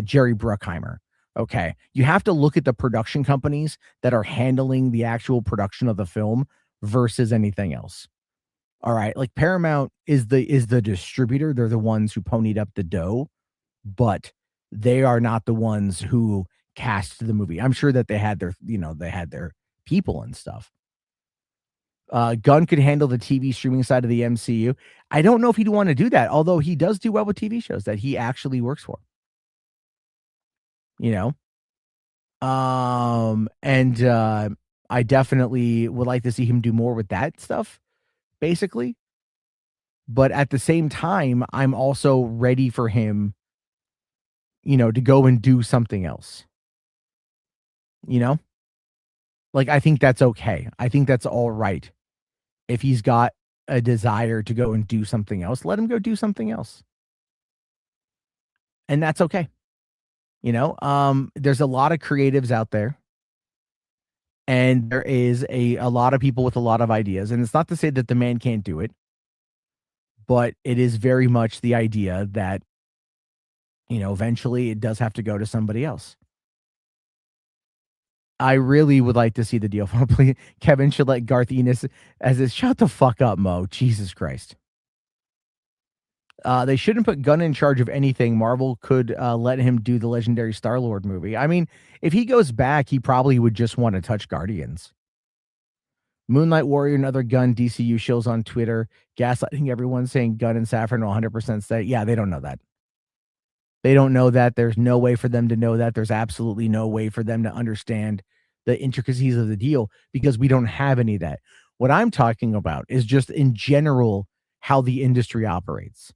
Jerry Bruckheimer. Okay. You have to look at the production companies that are handling the actual production of the film versus anything else. All right. Like Paramount is the distributor. They're the ones who ponied up the dough, but they are not the ones who cast the movie. I'm sure that they had their people and stuff. Gunn could handle the TV streaming side of the MCU. I don't know if he'd want to do that, although he does do well with TV shows that he actually works for. I definitely would like to see him do more with that stuff, basically. But at the same time, I'm also ready for him, to go and do something else. Like, I think that's okay. I think that's all right. If he's got a desire to go and do something else, let him go do something else. And that's okay. There's a lot of creatives out there. And there is a lot of people with a lot of ideas. And it's not to say that the man can't do it. But it is very much the idea that, eventually it does have to go to somebody else. I really would like to see the deal. Please, Kevin should let Garth Ennis as his. Shut the fuck up, Mo. Jesus Christ. They shouldn't put Gunn in charge of anything. Marvel could let him do the legendary Star-Lord movie. I mean, if he goes back, he probably would just want to touch Guardians. Moonlight Warrior and other Gunn DCU shows on Twitter, gaslighting everyone, saying Gunn and Safran will 100% say, yeah, they don't know that. They don't know that. There's no way for them to know that. There's absolutely no way for them to understand the intricacies of the deal because we don't have any of that. What I'm talking about is just in general how the industry operates.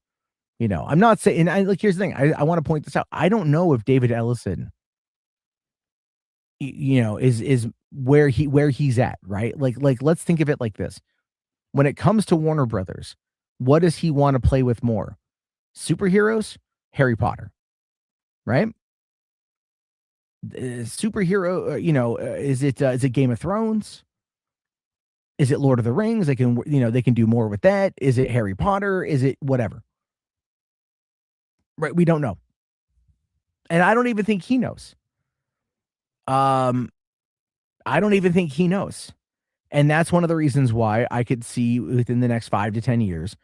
I'm not saying, here's the thing. I want to point this out. I don't know if David Ellison, is where he's at, right? Like let's think of it like this. When it comes to Warner Brothers, what does he want to play with more? Superheroes, Harry Potter, right? Superhero, is it Game of Thrones? Is it Lord of the Rings? They can do more with that. Is it Harry Potter? Is it whatever? Right? We don't know. And I don't even think he knows. I don't even think he knows. And that's one of the reasons why I could see within the next 5 to 10 years,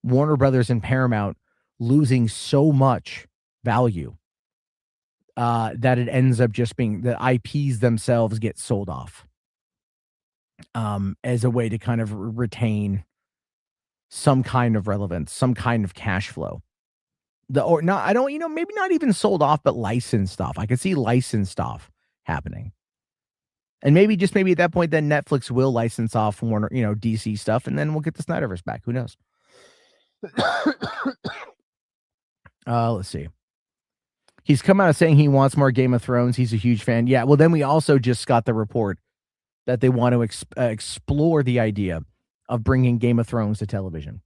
Warner Brothers and Paramount losing so much value that it ends up just being the IPs themselves get sold off as a way to kind of retain some kind of relevance, some kind of cash flow. Maybe not even sold off, but licensed stuff. I could see licensed stuff happening. And maybe at that point, then Netflix will license off Warner, DC stuff, and then we'll get the Snyderverse back. Who knows? Let's see. He's come out saying he wants more Game of Thrones. He's a huge fan. Yeah, well, then we also just got the report that they want to explore the idea of bringing Game of Thrones to television.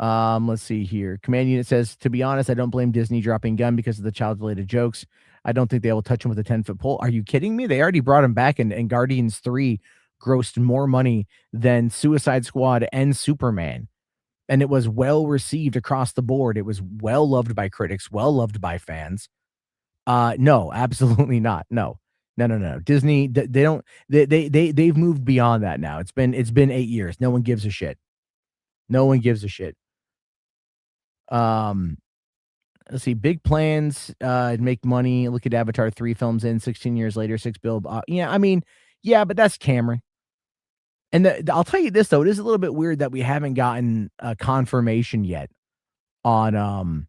Let's see here. Command Unit says, to be honest, I don't blame Disney dropping Gunn because of the child-related jokes. I don't think they will touch him with a 10-foot pole. Are you kidding me? They already brought him back, and Guardians 3 grossed more money than Suicide Squad and Superman. and it was well received across the board. It was well loved by critics, well loved by fans. No, absolutely not. No. Disney, they don't, they've moved beyond that now. It's been 8 years. No one gives a shit. No one gives a shit. Let's see, big plans, make money. Look at Avatar 3 films in 16 years later, 6 bill. Yeah, I mean, yeah, but that's Cameron. And I'll tell you this though, it is a little bit weird that we haven't gotten a confirmation yet on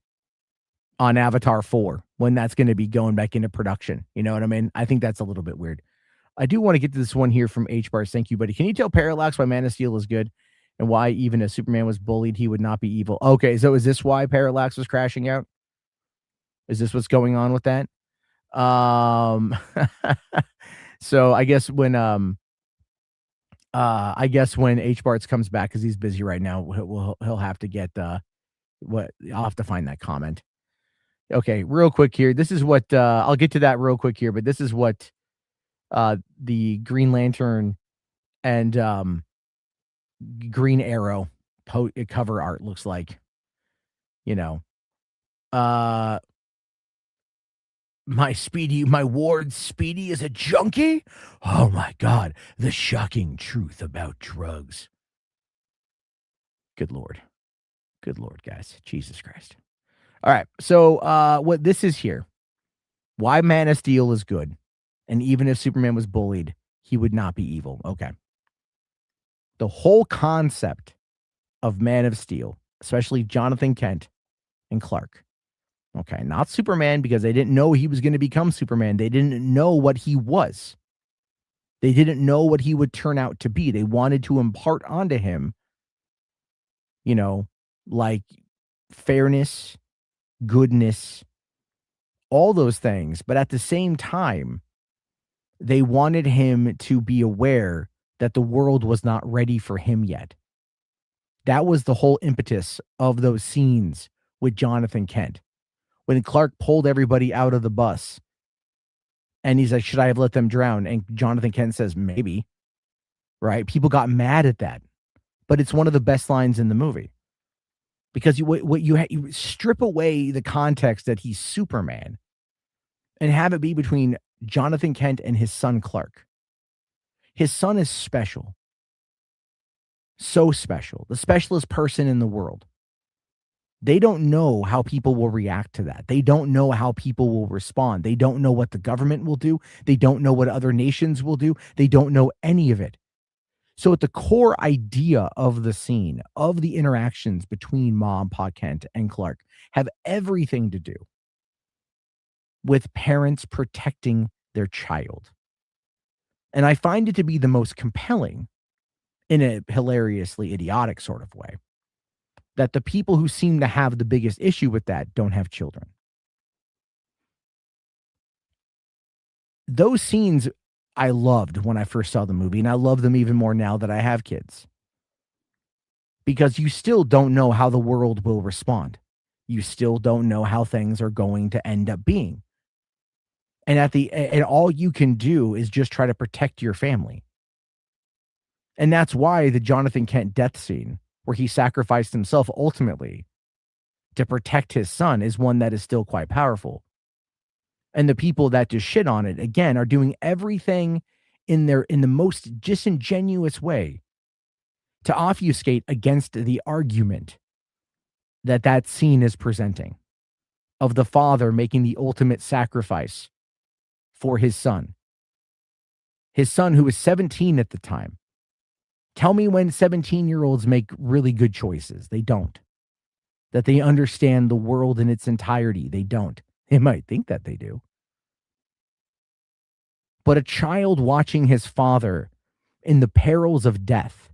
Avatar 4 when that's going to be going back into production. You know what I mean? I think that's a little bit weird. I do want to get to this one here from H Bars. Thank you, buddy. Can you tell Parallax why Man of Steel is good and why even if Superman was bullied, he would not be evil? Okay, so is this why Parallax was crashing out? Is this what's going on with that? So I guess when H Barts comes back, because he's busy right now, he'll have to get what I'll have to find that comment. Okay, real quick here. This is what I'll get to that real quick here, but this is what the Green Lantern and Green Arrow cover art looks like. You know, my ward Speedy is a junkie? Oh my God, the shocking truth about drugs. Good Lord, guys. Jesus Christ. All right, so what this is here, why Man of Steel is good, and even if Superman was bullied, he would not be evil. Okay. The whole concept of Man of Steel, especially Jonathan Kent and Clark. Okay, not Superman, because they didn't know he was going to become Superman. They didn't know what he was. They didn't know what he would turn out to be. They wanted to impart onto him, you know, like fairness, goodness, all those things. But at the same time, they wanted him to be aware that the world was not ready for him yet. That was the whole impetus of those scenes with Jonathan Kent. When Clark pulled everybody out of the bus and he's like, should I have let them drown? And Jonathan Kent says, maybe, right? People got mad at that, but it's one of the best lines in the movie because you strip away the context that he's Superman and have it be between Jonathan Kent and his son, Clark. His son is special. So special. The specialest person in the world. They don't know how people will react to that. They don't know how people will respond. They don't know what the government will do. They don't know what other nations will do. They don't know any of it. So at the core idea of the scene, of the interactions between Mom, Pa Kent, and Clark, have everything to do with parents protecting their child. And I find it to be the most compelling, in a hilariously idiotic sort of way, that the people who seem to have the biggest issue with that don't have children. Those scenes I loved when I first saw the movie, and I love them even more now that I have kids. Because you still don't know how the world will respond. You still don't know how things are going to end up being. And all you can do is just try to protect your family. And that's why the Jonathan Kent death scene, where he sacrificed himself ultimately to protect his son, is one that is still quite powerful. And the people that just shit on it, again, are doing everything in the most disingenuous way to obfuscate against the argument that scene is presenting of the father making the ultimate sacrifice for his son. His son, who was 17 at the time. Tell me when 17-year-olds make really good choices. They don't. That they understand the world in its entirety. They don't. They might think that they do. But a child watching his father in the perils of death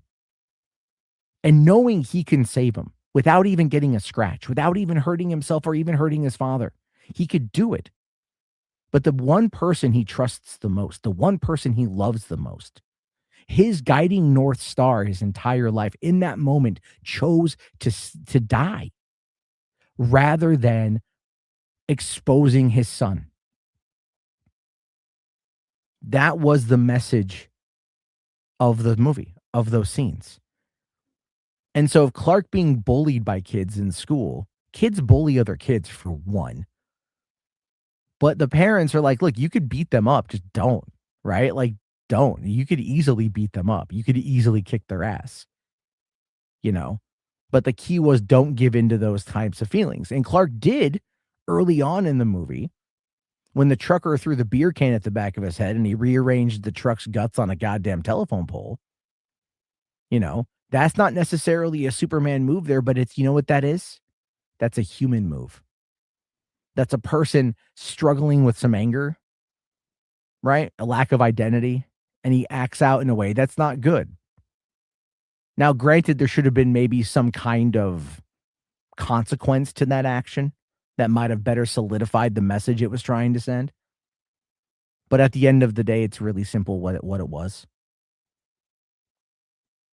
and knowing he can save him without even getting a scratch, without even hurting himself or even hurting his father. He could do it. But the one person he trusts the most, the one person he loves the most, his guiding North Star his entire life, in that moment chose to die rather than exposing his son. That was the message of the movie, of those scenes. And so if Clark being bullied by kids in school, kids bully other kids for one. But the parents are like, look, you could beat them up, just don't, right? Like, don't. You could easily beat them up. You could easily kick their ass, you know? But the key was don't give into those types of feelings. And Clark did early on in the movie when the trucker threw the beer can at the back of his head and he rearranged the truck's guts on a goddamn telephone pole. You know, that's not necessarily a Superman move there, but it's, you know what that is? That's a human move. That's a person struggling with some anger, right? A lack of identity, and he acts out in a way that's not good. Now, granted, there should have been maybe some kind of consequence to that action that might have better solidified the message it was trying to send. But at the end of the day, it's really simple what it was.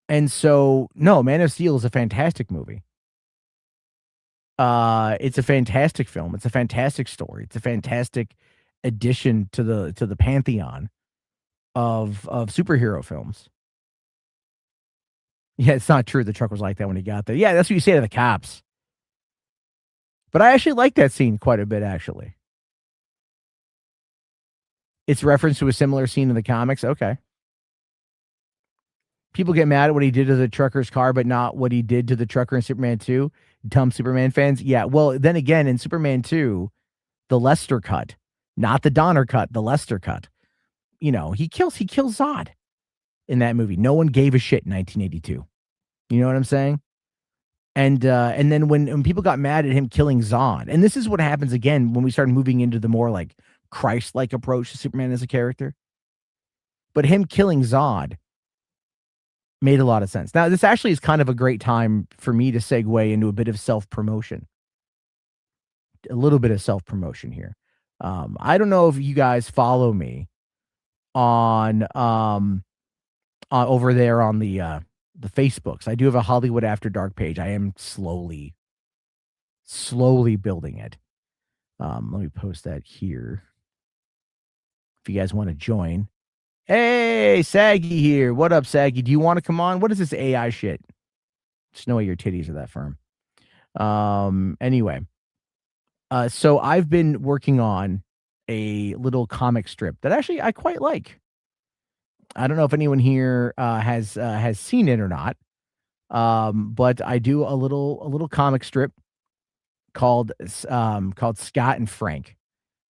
And so, no, Man of Steel is a fantastic movie. It's a fantastic film. It's a fantastic story. It's a fantastic addition to the pantheon of superhero films. Yeah, it's not true the truck was like that when he got there. Yeah, that's what you say to the cops. But I actually like that scene quite a bit, actually. It's reference to a similar scene in the comics. Okay. People get mad at what he did to the trucker's car, but not what he did to the trucker in Superman 2. Dumb Superman fans. Yeah, well, then again, in Superman 2, the Lester cut, not the Donner cut, the Lester cut. You know, he kills Zod in that movie. No one gave a shit in 1982. You know what I'm saying? And then when people got mad at him killing Zod, and this is what happens again when we start moving into the more like Christ-like approach to Superman as a character. But him killing Zod made a lot of sense. Now, this actually is kind of a great time for me to segue into a bit of self-promotion. A little bit of self-promotion here. I don't know if you guys follow me on over there on the Facebooks. I do have a Hollywood After Dark page. I am slowly building it. Let me post that here. If you guys want to join. Hey, Saggy here. What up, Saggy? Do you want to come on? What is this AI shit? Just know your titties are that firm. Anyway. So I've been working on a little comic strip that actually I quite like. I don't know if anyone here has seen it or not. But I do a little comic strip called Scott and Frank.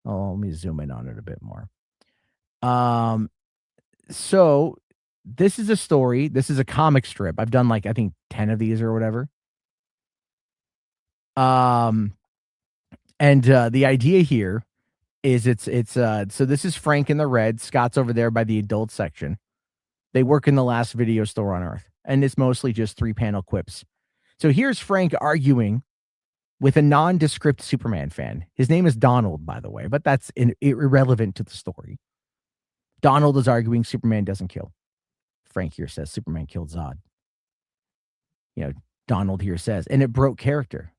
Oh, let me zoom in on it a bit more. So this is a story. This is a comic strip. I've done like, I think 10 of these or whatever. And the idea here is so this is Frank in the red. Scott's over there by the adult section. They work in the last video store on Earth, and it's mostly just 3-panel quips. So here's Frank arguing with a nondescript Superman fan. His name is Donald, by the way, but that's irrelevant to the story. Donald is arguing Superman doesn't kill. Frank here says Superman killed Zod. You know, Donald here says, and it broke character.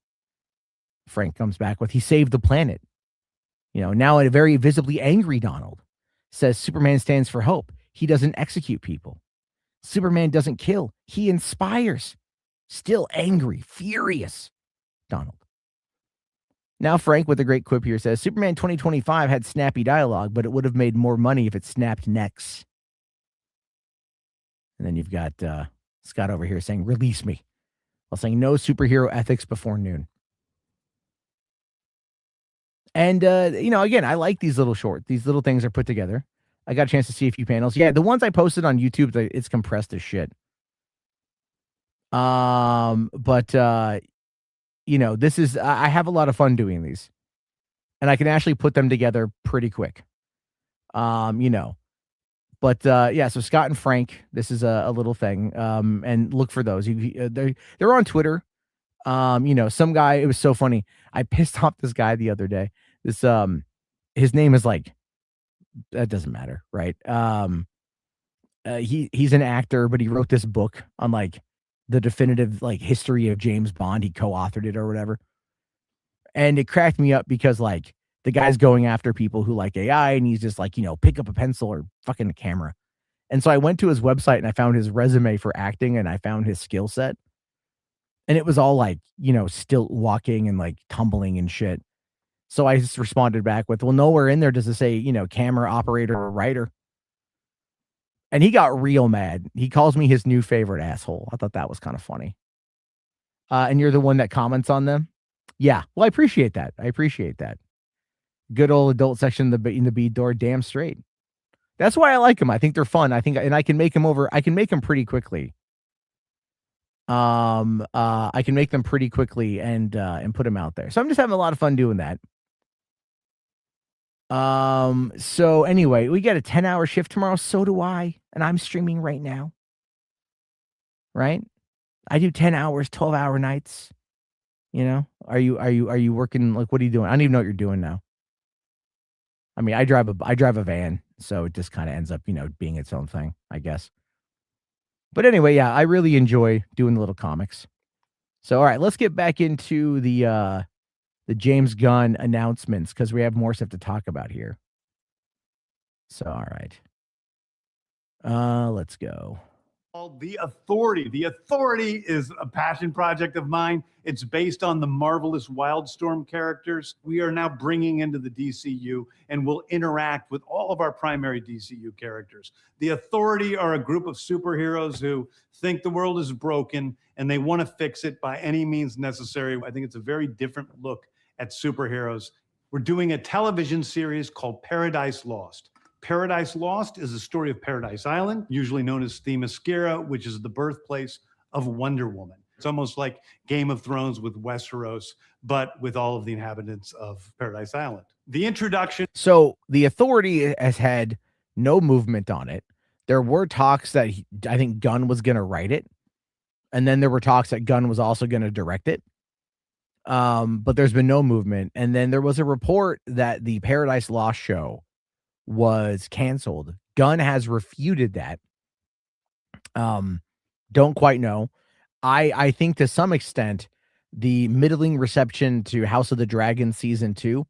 Frank comes back with, he saved the planet. You know, now a very visibly angry Donald says Superman stands for hope. He doesn't execute people. Superman doesn't kill. He inspires. Still angry, furious Donald. Now Frank, with a great quip here, says, Superman 2025 had snappy dialogue, but it would have made more money if it snapped necks. And then you've got Scott over here saying, release me, while saying no superhero ethics before noon. And, you know, again, I like these little These little things are put together. I got a chance to see a few panels. Yeah, the ones I posted on YouTube, it's compressed as shit. But you know, this is, I have a lot of fun doing these. And I can actually put them together pretty quick. You know. But yeah, so Scott and Frank, this is a little thing. And look for those. They're on Twitter. You know, some guy, it was so funny. I pissed off this guy the other day. This his name is like, that doesn't matter, right? He's an actor, but he wrote this book on like the definitive like history of James Bond. He co-authored it or whatever. And it cracked me up because like the guy's going after people who like AI, and he's just like, you know, pick up a pencil or fucking a camera. And so I went to his website and I found his resume for acting, and I found his skill set. And it was all like, stilt walking and like tumbling and shit. So I just responded back with, well, nowhere in there does it say, camera operator or writer. And he got real mad. He calls me his new favorite asshole. I thought that was kind of funny. And you're the one that comments on them? Yeah. Well, I appreciate that. Good old adult section in the bead door, damn straight. That's why I like them. I think they're fun. I can make them pretty quickly. I can make them pretty quickly and put them out there. So I'm just having a lot of fun doing that. So anyway, we get a 10-hour shift tomorrow. So do I. And I'm streaming right now. Right? I do 10 hours, 12-hour nights. Are you working? Like, what are you doing? I don't even know what you're doing now. I mean, I drive a van, so it just kind of ends up, being its own thing, I guess. But anyway, yeah, I really enjoy doing the little comics. So, all right, let's get back into the James Gunn announcements because we have more stuff to talk about here. So, all right. Let's go. The Authority. The Authority is a passion project of mine. It's based on the marvelous Wildstorm characters we are now bringing into the DCU and will interact with all of our primary DCU characters. The Authority are a group of superheroes who think the world is broken and they want to fix it by any means necessary. I think it's a very different look at superheroes. We're doing a television series called Paradise Lost. Paradise Lost is a story of Paradise Island, usually known as Themyscira, which is the birthplace of Wonder Woman. It's almost like Game of Thrones with Westeros, but with all of the inhabitants of Paradise Island. The introduction. So the Authority has had no movement on it. There were talks that I think Gunn was going to write it. And then there were talks that Gunn was also going to direct it. But there's been no movement. And then there was a report that the Paradise Lost show was canceled. Gunn has refuted that. Don't quite know. I think to some extent the middling reception to House of the Dragon season 2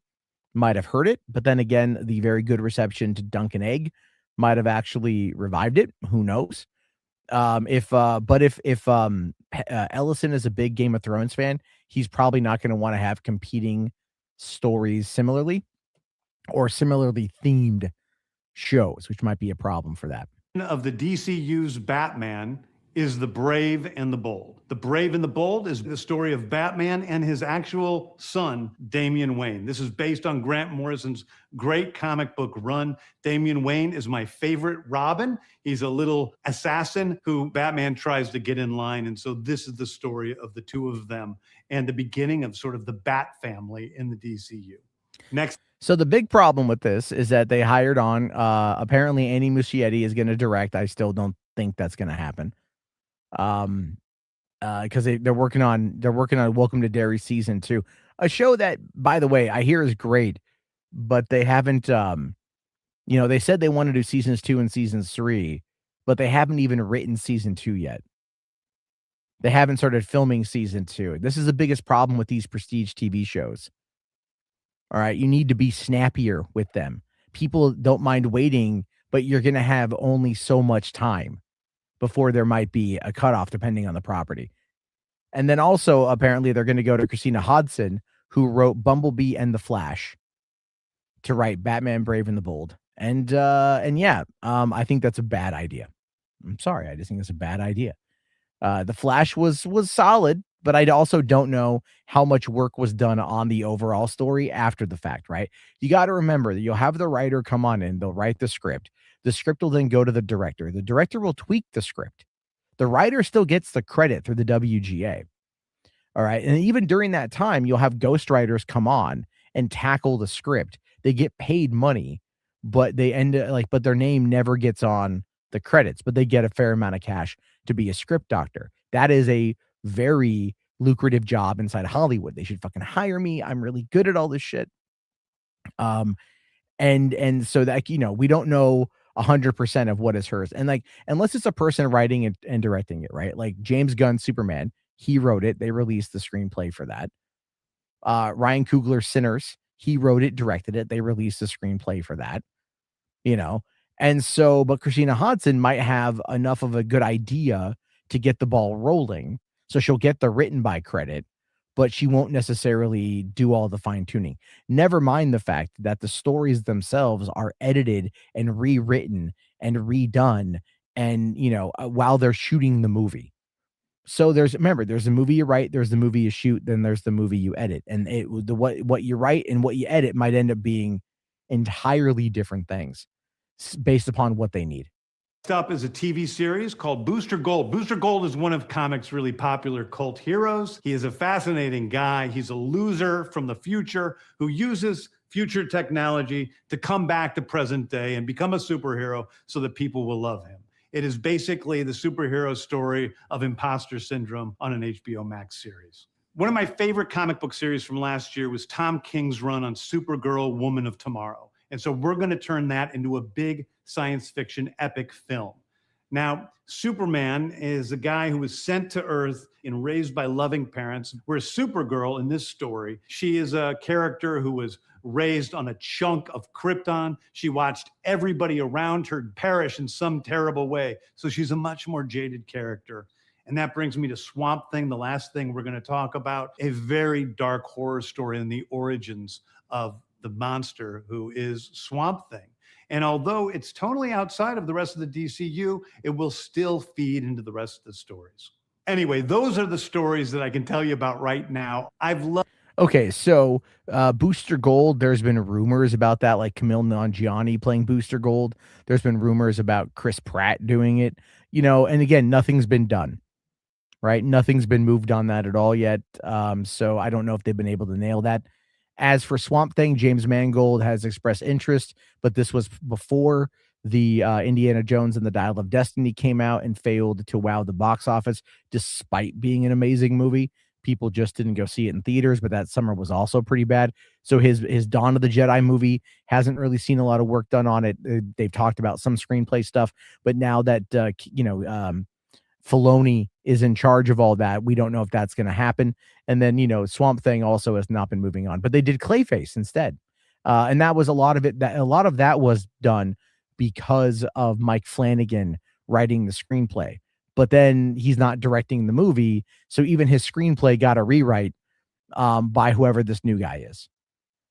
might have hurt it, but then again, the very good reception to Dunk and Egg might have actually revived it. Who knows? If Ellison is a big Game of Thrones fan, he's probably not going to want to have competing stories similarly themed shows, which might be a problem for that. Of the DCU's Batman is The Brave and the Bold. The Brave and the Bold is the story of Batman and his actual son, Damian Wayne. This is based on Grant Morrison's great comic book run. Damian Wayne is my favorite Robin. He's a little assassin who Batman tries to get in line. And so this is the story of the two of them and the beginning of sort of the Bat family in the DCU. Next. So the big problem with this is that they hired on, apparently Andy Muschietti is going to direct. I still don't think that's going to happen. Because they're working on Welcome to Derry season 2, a show that, by the way, I hear is great, but they haven't, they said they want to do seasons 2 and seasons 3, but they haven't even written season 2 yet. They haven't started filming season 2. This is the biggest problem with these prestige TV shows. All right. You need to be snappier with them. People don't mind waiting, but you're going to have only so much time before there might be a cutoff depending on the property. And then also, apparently, they're going to go to Christina Hodson, who wrote Bumblebee and The Flash, to write Batman, Brave and the Bold. And yeah, I think that's a bad idea. I'm sorry. I just think it's a bad idea. The Flash was solid, but I also don't know how much work was done on the overall story after the fact, right? You got to remember that you'll have the writer come on in, they'll write the script. The script will then go to the director. The director will tweak the script. The writer still gets the credit through the WGA. All right. And even during that time, you'll have ghostwriters come on and tackle the script. They get paid money, but but their name never gets on the credits, but they get a fair amount of cash to be a script doctor. That is a very lucrative job inside Hollywood. They should fucking hire me. I'm really good at all this shit. And so that, we don't know 100% of what is hers. And like, unless it's a person writing and directing it, right? Like James Gunn, Superman, he wrote it. They released the screenplay for that. Ryan Coogler, Sinners, he wrote it, directed it. They released the screenplay for that, And so, but Christina Hodson might have enough of a good idea to get the ball rolling So she'll get the written by credit, but she won't necessarily do all the fine tuning. Never mind the fact that the stories themselves are edited and rewritten and redone, and while they're shooting the movie. So there's a movie you write, there's the movie you shoot, then there's the movie you edit, and what you write and what you edit might end up being entirely different things based upon what they need. Up is a TV series called Booster Gold. Booster Gold is one of comics' really popular cult heroes. He is a fascinating guy. He's a loser from the future who uses future technology to come back to present day and become a superhero so that people will love him. It is basically the superhero story of imposter syndrome on an HBO Max series. One of my favorite comic book series from last year was Tom King's run on Supergirl, Woman of Tomorrow. And so we're going to turn that into a big science fiction epic film. Now, Superman is a guy who was sent to Earth and raised by loving parents, whereas Supergirl in this story, she is a character who was raised on a chunk of Krypton. She watched everybody around her perish in some terrible way. So she's a much more jaded character. And that brings me to Swamp Thing, the last thing we're going to talk about, a very dark horror story in the origins of the monster who is Swamp Thing. And although it's totally outside of the rest of the DCU, it will still feed into the rest of the stories. Anyway, those are the stories that I can tell you about right now. I've loved. Okay, so Booster Gold, there's been rumors about that, like Camille Nanjiani playing Booster Gold. There's been rumors about Chris Pratt doing it, and again, nothing's been done, right? Nothing's been moved on that at all yet. So I don't know if they've been able to nail that. As for Swamp Thing, James Mangold has expressed interest, but this was before the Indiana Jones and the Dial of Destiny came out and failed to wow the box office, despite being an amazing movie. People just didn't go see it in theaters, but that summer was also pretty bad. So his Dawn of the Jedi movie hasn't really seen a lot of work done on it. They've talked about some screenplay stuff, but now that Filoni is in charge of all that, we don't know if that's going to happen. And then Swamp Thing also has not been moving on, but they did Clayface instead, and that was a lot of it. A lot of that was done because of Mike Flanagan writing the screenplay. But then he's not directing the movie, so even his screenplay got a rewrite by whoever this new guy is.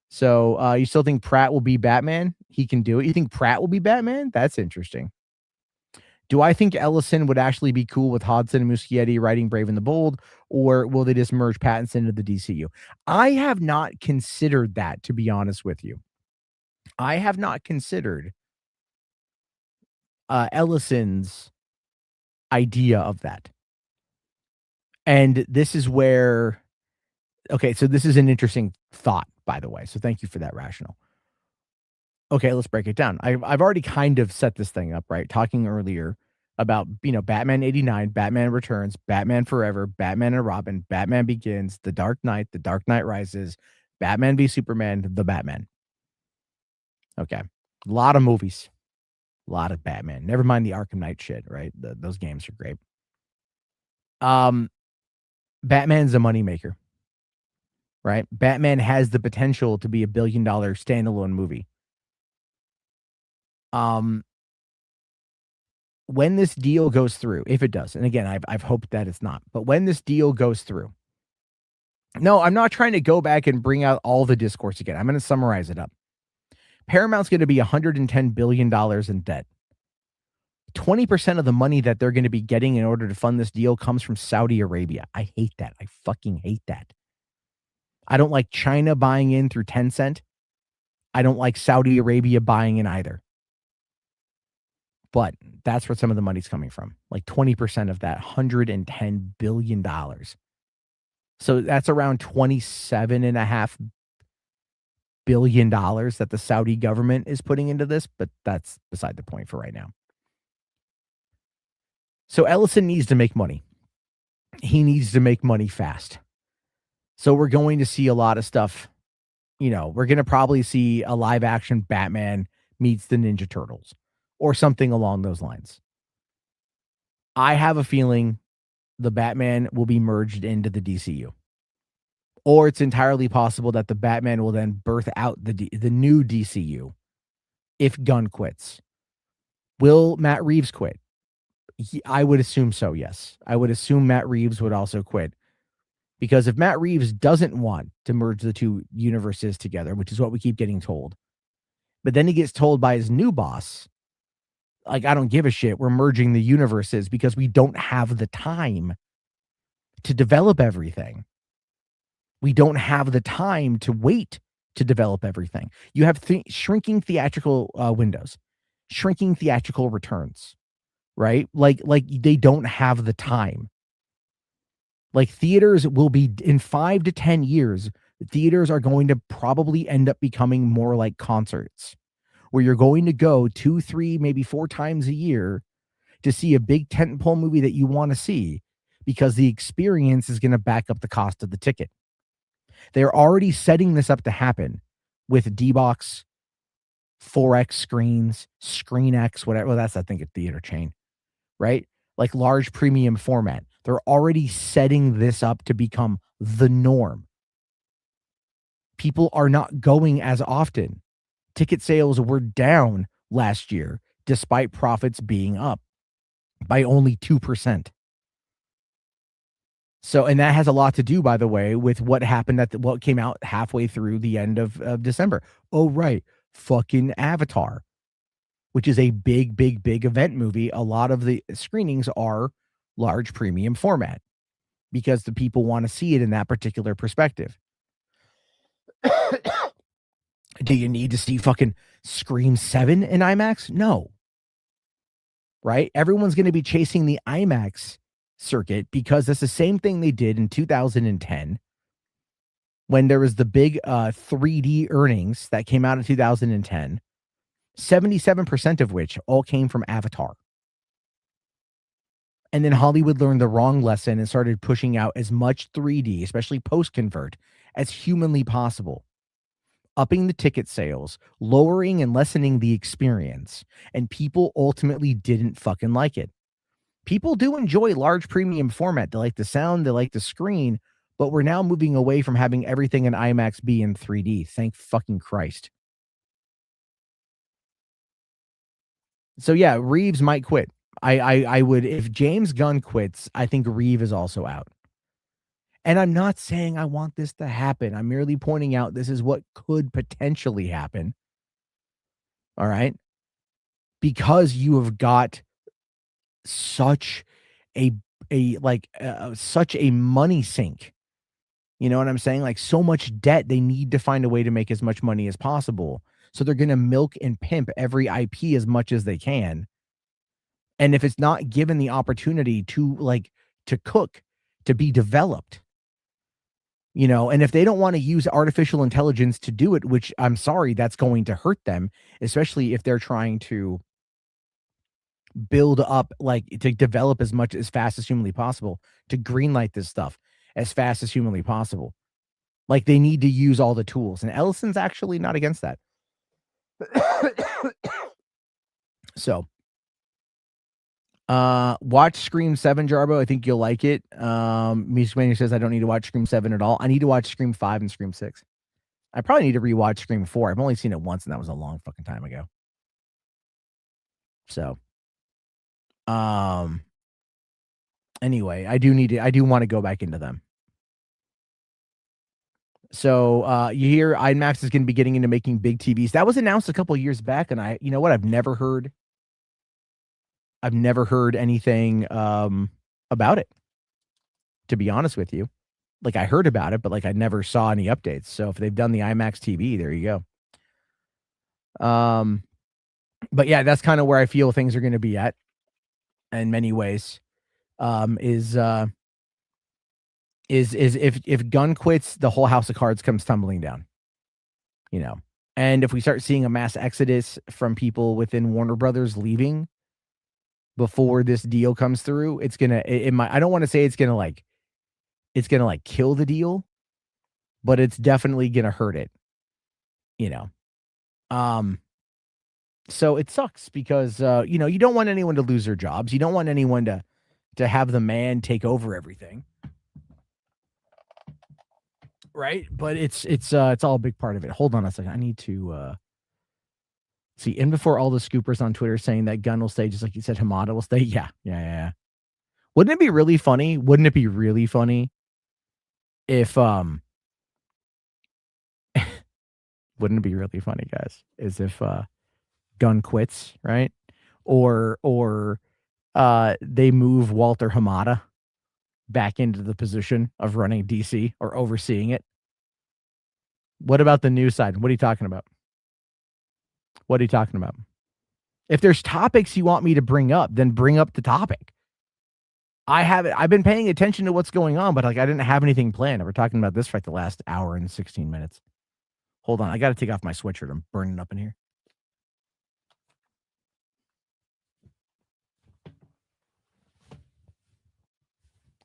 So you still think Pratt will be Batman? He can do it. You think Pratt will be Batman? That's interesting. Do I think Ellison would actually be cool with Hodson and Muschietti writing Brave and the Bold, or will they just merge Pattinson into the DCU? I have not considered that, to be honest with you. I have not considered Ellison's idea of that. And this is where, okay, so this is an interesting thought, by the way. So thank you for that, Rational. Okay, let's break it down. I've already kind of set this thing up, right? Talking earlier about, Batman 89, Batman Returns, Batman Forever, Batman and Robin, Batman Begins, The Dark Knight Rises, Batman v Superman, The Batman. Okay. A lot of movies. A lot of Batman. Never mind the Arkham Knight shit, right? Those games are great. Batman's a moneymaker, right? Batman has the potential to be $1 billion standalone movie. When this deal goes through, if it does, and again, I've hoped that it's not, but when this deal goes through, no, I'm not trying to go back and bring out all the discourse again. I'm going to summarize it up. Paramount's going to be $110 billion in debt. 20% of the money that they're going to be getting in order to fund this deal comes from Saudi Arabia. I hate that. I fucking hate that. I don't like China buying in through Tencent. I don't like Saudi Arabia buying in either. But that's where some of the money's coming from. Like 20% of that, $110 billion. So that's around $27.5 billion that the Saudi government is putting into this, but that's beside the point for right now. So Ellison needs to make money. He needs to make money fast. So we're going to see a lot of stuff. We're going to probably see a live action Batman meets the Ninja Turtles or something along those lines. I have a feeling the Batman will be merged into the DCU. Or it's entirely possible that the Batman will then birth out the new DCU if Gunn quits. Will Matt Reeves quit? I would assume so, yes. I would assume Matt Reeves would also quit. Because if Matt Reeves doesn't want to merge the two universes together, which is what we keep getting told, but then he gets told by his new boss, like, I don't give a shit, we're merging the universes because we don't have the time to develop everything. We don't have the time to wait to develop everything. You have shrinking theatrical windows, shrinking theatrical returns, right? Like they don't have the time. Like theaters will be in 5 to 10 years, theaters are going to probably end up becoming more like concerts where you're going to go 2, 3, maybe 4 times a year to see a big tentpole movie that you want to see because the experience is going to back up the cost of the ticket. They're already setting this up to happen with D-Box, 4X screens, ScreenX, whatever. Well, that's, I think, a theater chain, right? Like large premium format. They're already setting this up to become the norm. People are not going as often. Ticket sales were down last year, despite profits being up by only 2%. So, and that has a lot to do, by the way, with what happened what came out halfway through the end of December. Oh, right. Fucking Avatar, which is a big, big, big event movie. A lot of the screenings are large premium format because the people want to see it in that particular perspective. Do you need to see fucking Scream 7 in IMAX? No. Right? Everyone's going to be chasing the IMAX circuit because that's the same thing they did in 2010 when there was the big 3D earnings that came out in 2010, 77% of which all came from Avatar. And then Hollywood learned the wrong lesson and started pushing out as much 3D, especially post-convert, as humanly possible, upping the ticket sales, lowering and lessening the experience, and people ultimately didn't fucking like it. People do enjoy large premium format. They like the sound, they like the screen, but we're now moving away from having everything in IMAX be in 3D. Thank fucking Christ. So yeah, Reeves might quit. I would, if James Gunn quits, I think Reeves is also out. And I'm not saying I want this to happen. I'm merely pointing out this is what could potentially happen. All right. Because you have got such such a money sink. You know what I'm saying? Like so much debt, they need to find a way to make as much money as possible. So they're going to milk and pimp every IP as much as they can. And if it's not given the opportunity to cook, to be developed, you know, and if they don't want to use artificial intelligence to do it, which I'm sorry, that's going to hurt them, especially if they're trying to build up, to develop as fast as humanly possible, to greenlight this stuff as fast as humanly possible. Like they need to use all the tools. And Ellison's actually not against that. So, watch Scream 7, Jarbo. I think you'll like it. Music Mania says I don't need to watch Scream 7 at all. I need to watch Scream 5 and Scream 6. I probably need to rewatch Scream 4. I've only seen it once, and that was a long fucking time ago. So, anyway, I do want to go back into them. So, you hear IMAX is going to be getting into making big TVs. That was announced a couple of years back, and you know what? I've never heard anything about it, to be honest with you. Like I heard about it, but I never saw any updates. So if they've done the IMAX TV, there you go. But yeah, that's kind of where I feel things are going to be at in many ways. Is if Gunn quits, the whole house of cards comes tumbling down, you know. And if we start seeing a mass exodus from people within Warner Brothers leaving before this deal comes through, it's gonna. I don't want to say it's gonna kill the deal, but it's definitely gonna hurt it, you know. So it sucks because you know, you don't want anyone to lose their jobs. You don't want anyone to have the man take over everything. Right? But it's all a big part of it. Hold on a second. I need to See, and before all the scoopers on Twitter saying that Gunn will stay, just like you said, Hamada will stay. Yeah. Wouldn't it be really funny? Wouldn't it be really funny if wouldn't it be really funny, guys? Is if Gunn quits, right? Or they move Walter Hamada back into the position of running DC or overseeing it. What about the news side? What are you talking about? What are you talking about? If there's topics you want me to bring up, then bring up the topic. I've been paying attention to what's going on, but like I didn't have anything planned. We're talking about this for like the last hour and 16 minutes. Hold on, I got to take off my sweatshirt. I'm burning up in here.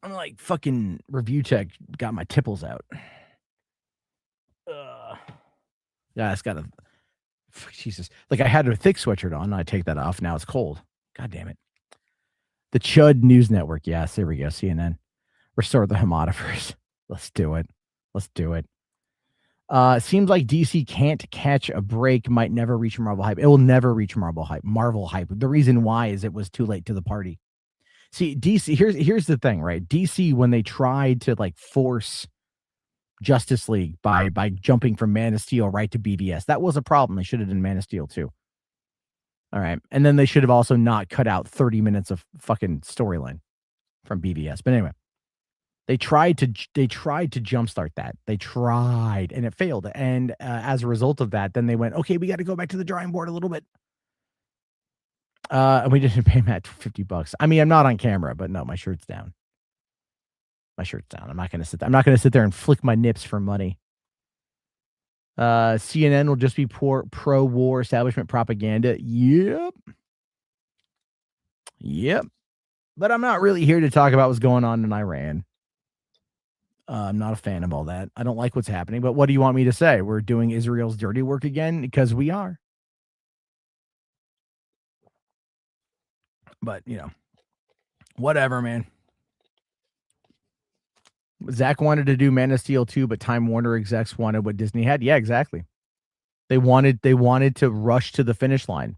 I'm like fucking review tech. Got my tipples out. Yeah, it's got a Jesus. Like I had a thick sweatshirt on. I take that off. Now it's cold. God damn it. The Chud News Network. Yes, there we go. CNN. Restore the Hamada first. Let's do it. Seems like DC can't catch a break. Might never reach Marvel hype. It will never reach Marvel hype. The reason why is it was too late to the party. See, DC. Here's the thing, right? DC, when they tried to like force Justice League by jumping from Man of Steel right to BVS, that was a problem. They should have done Man of Steel too. All right, and then they should have also not cut out 30 minutes of fucking storyline from BVS. But anyway, they tried to jumpstart that. They tried, and it failed. And as a result of that, then they went, okay, we got to go back to the drawing board a little bit. And we didn't pay Matt $50. I mean, I'm not on camera, but no, my shirt's down. I'm not going to sit there and flick my nips for money. CNN will just be pro-war establishment propaganda. Yep. But I'm not really here to talk about what's going on in Iran. I'm not a fan of all that. I don't like what's happening. But what do you want me to say? We're doing Israel's dirty work again? Because we are. But, whatever, man. Zach wanted to do Man of Steel 2, but Time Warner execs wanted what Disney had. Yeah, exactly. They wanted to rush to the finish line,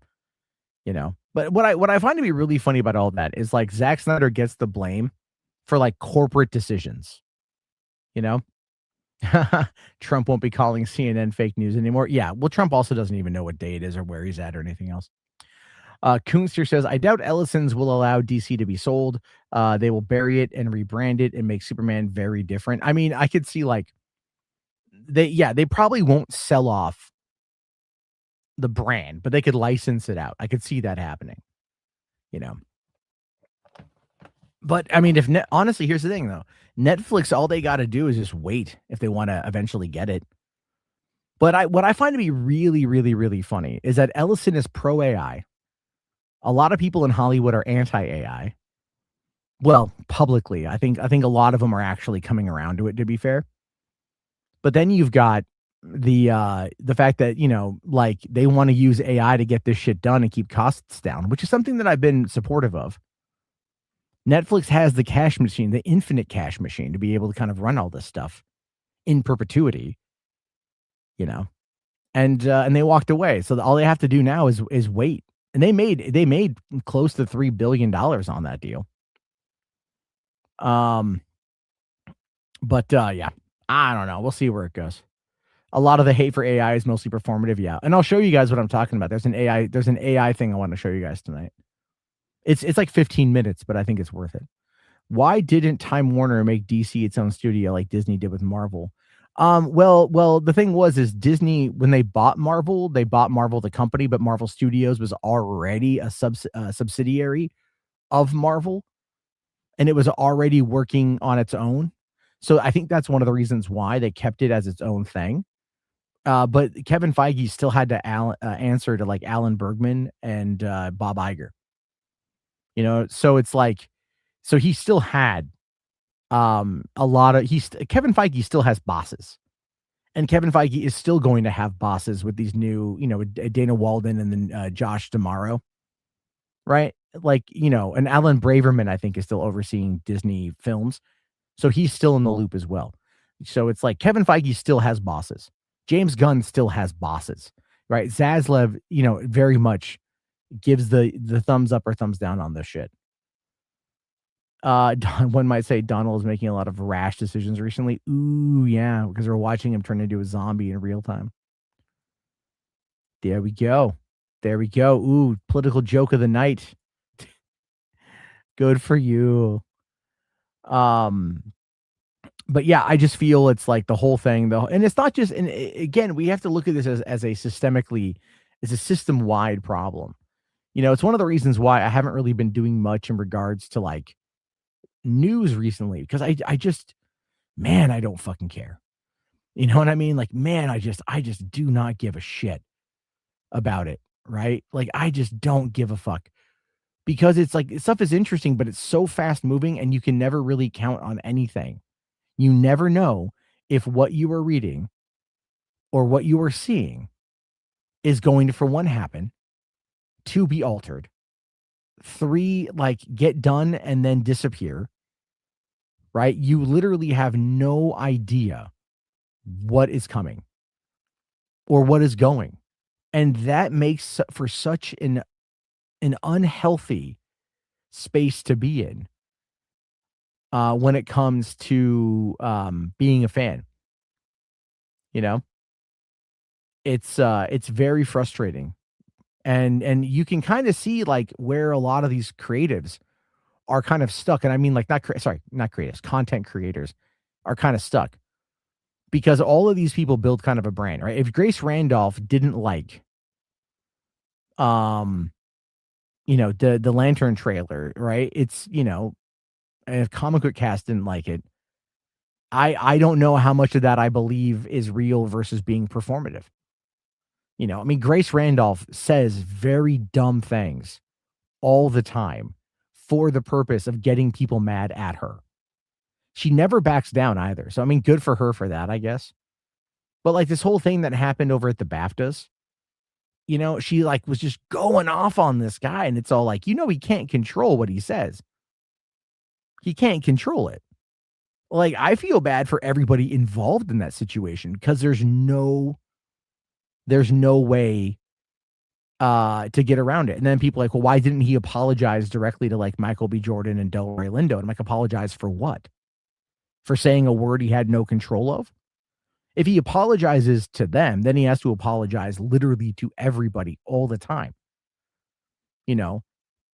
But what I find to be really funny about all that is like Zack Snyder gets the blame for like corporate decisions, Trump won't be calling CNN fake news anymore. Yeah, well, Trump also doesn't even know what day it is or where he's at or anything else. Kunster says, I doubt Ellison's will allow DC to be sold. They will bury it and rebrand it and make Superman very different. I mean, I could see like they probably won't sell off the brand, but they could license it out. I could see that happening, But I mean, honestly, here's the thing though. Netflix, all they got to do is just wait if they want to eventually get it. But what I find to be really, really, really funny is that Ellison is pro AI. A lot of people in Hollywood are anti-AI. Well, publicly, I think a lot of them are actually coming around to it, to be fair. But then you've got the fact that, like they want to use AI to get this shit done and keep costs down, which is something that I've been supportive of. Netflix has the cash machine, the infinite cash machine, to be able to kind of run all this stuff in perpetuity, and they walked away. So all they have to do now is wait. And they made close to $3 billion on that deal. But yeah, I don't know. We'll see where it goes. A lot of the hate for AI is mostly performative. Yeah. And I'll show you guys what I'm talking about. There's an AI thing I want to show you guys tonight. It's like 15 minutes, but I think it's worth it. Why didn't Time Warner make DC its own studio like Disney did with Marvel? Well, the thing is Disney, when they bought Marvel the company, but Marvel Studios was already a subsidiary of Marvel, and it was already working on its own. So I think that's one of the reasons why they kept it as its own thing. But Kevin Feige still had to answer to like Alan Bergman and Bob Iger. So it's like, so he still had a lot of Kevin Feige still has bosses, and Kevin Feige is still going to have bosses with these new, Dana Walden and then Josh D'Amaro, right? Like, and Alan Braverman, I think, is still overseeing Disney films, so he's still in the loop as well. So it's like Kevin Feige still has bosses. James Gunn still has bosses. right? Zaslav, very much gives the thumbs up or thumbs down on this shit. One might say Donald is making a lot of rash decisions recently. Ooh, yeah, because we're watching him turn into a zombie in real time. There we go. Ooh, political joke of the night. Good for you. But yeah, I just feel it's like the whole thing, though, and it's not just. And again, we have to look at this as a system-wide problem. It's one of the reasons why I haven't really been doing much in regards to like news recently, because I just, man, I don't fucking care. You know what I mean? Like, man, I just do not give a shit about it, right? Like, I just don't give a fuck, because it's like stuff is interesting, but it's so fast moving, and you can never really count on anything. You never know if what you are reading or what you are seeing is going to, for one, happen, two, be altered, three, like get done and then disappear, right? You literally have no idea what is coming or what is going. And that makes for such an unhealthy space to be in when it comes to being a fan. It's very frustrating. And you can kind of see like where a lot of these creatives are kind of stuck. And I mean, like, not creatives, content creators are kind of stuck, because all of these people build kind of a brand, right? If Grace Randolph didn't like, the Lantern trailer, right? It's, if Comic Book Cast didn't like it, I don't know how much of that I believe is real versus being performative. I mean, Grace Randolph says very dumb things all the time for the purpose of getting people mad at her. She never backs down either. So, I mean, good for her for that, I guess. But like this whole thing that happened over at the BAFTAs, she like was just going off on this guy, and it's all like, he can't control what he says. He can't control it. Like, I feel bad for everybody involved in that situation, because there's no way to get around it. And then people are like, well, why didn't he apologize directly to like Michael B. Jordan and Delroy Lindo? And I'm like, apologize for what? For saying a word he had no control of? If he apologizes to them, then he has to apologize literally to everybody all the time.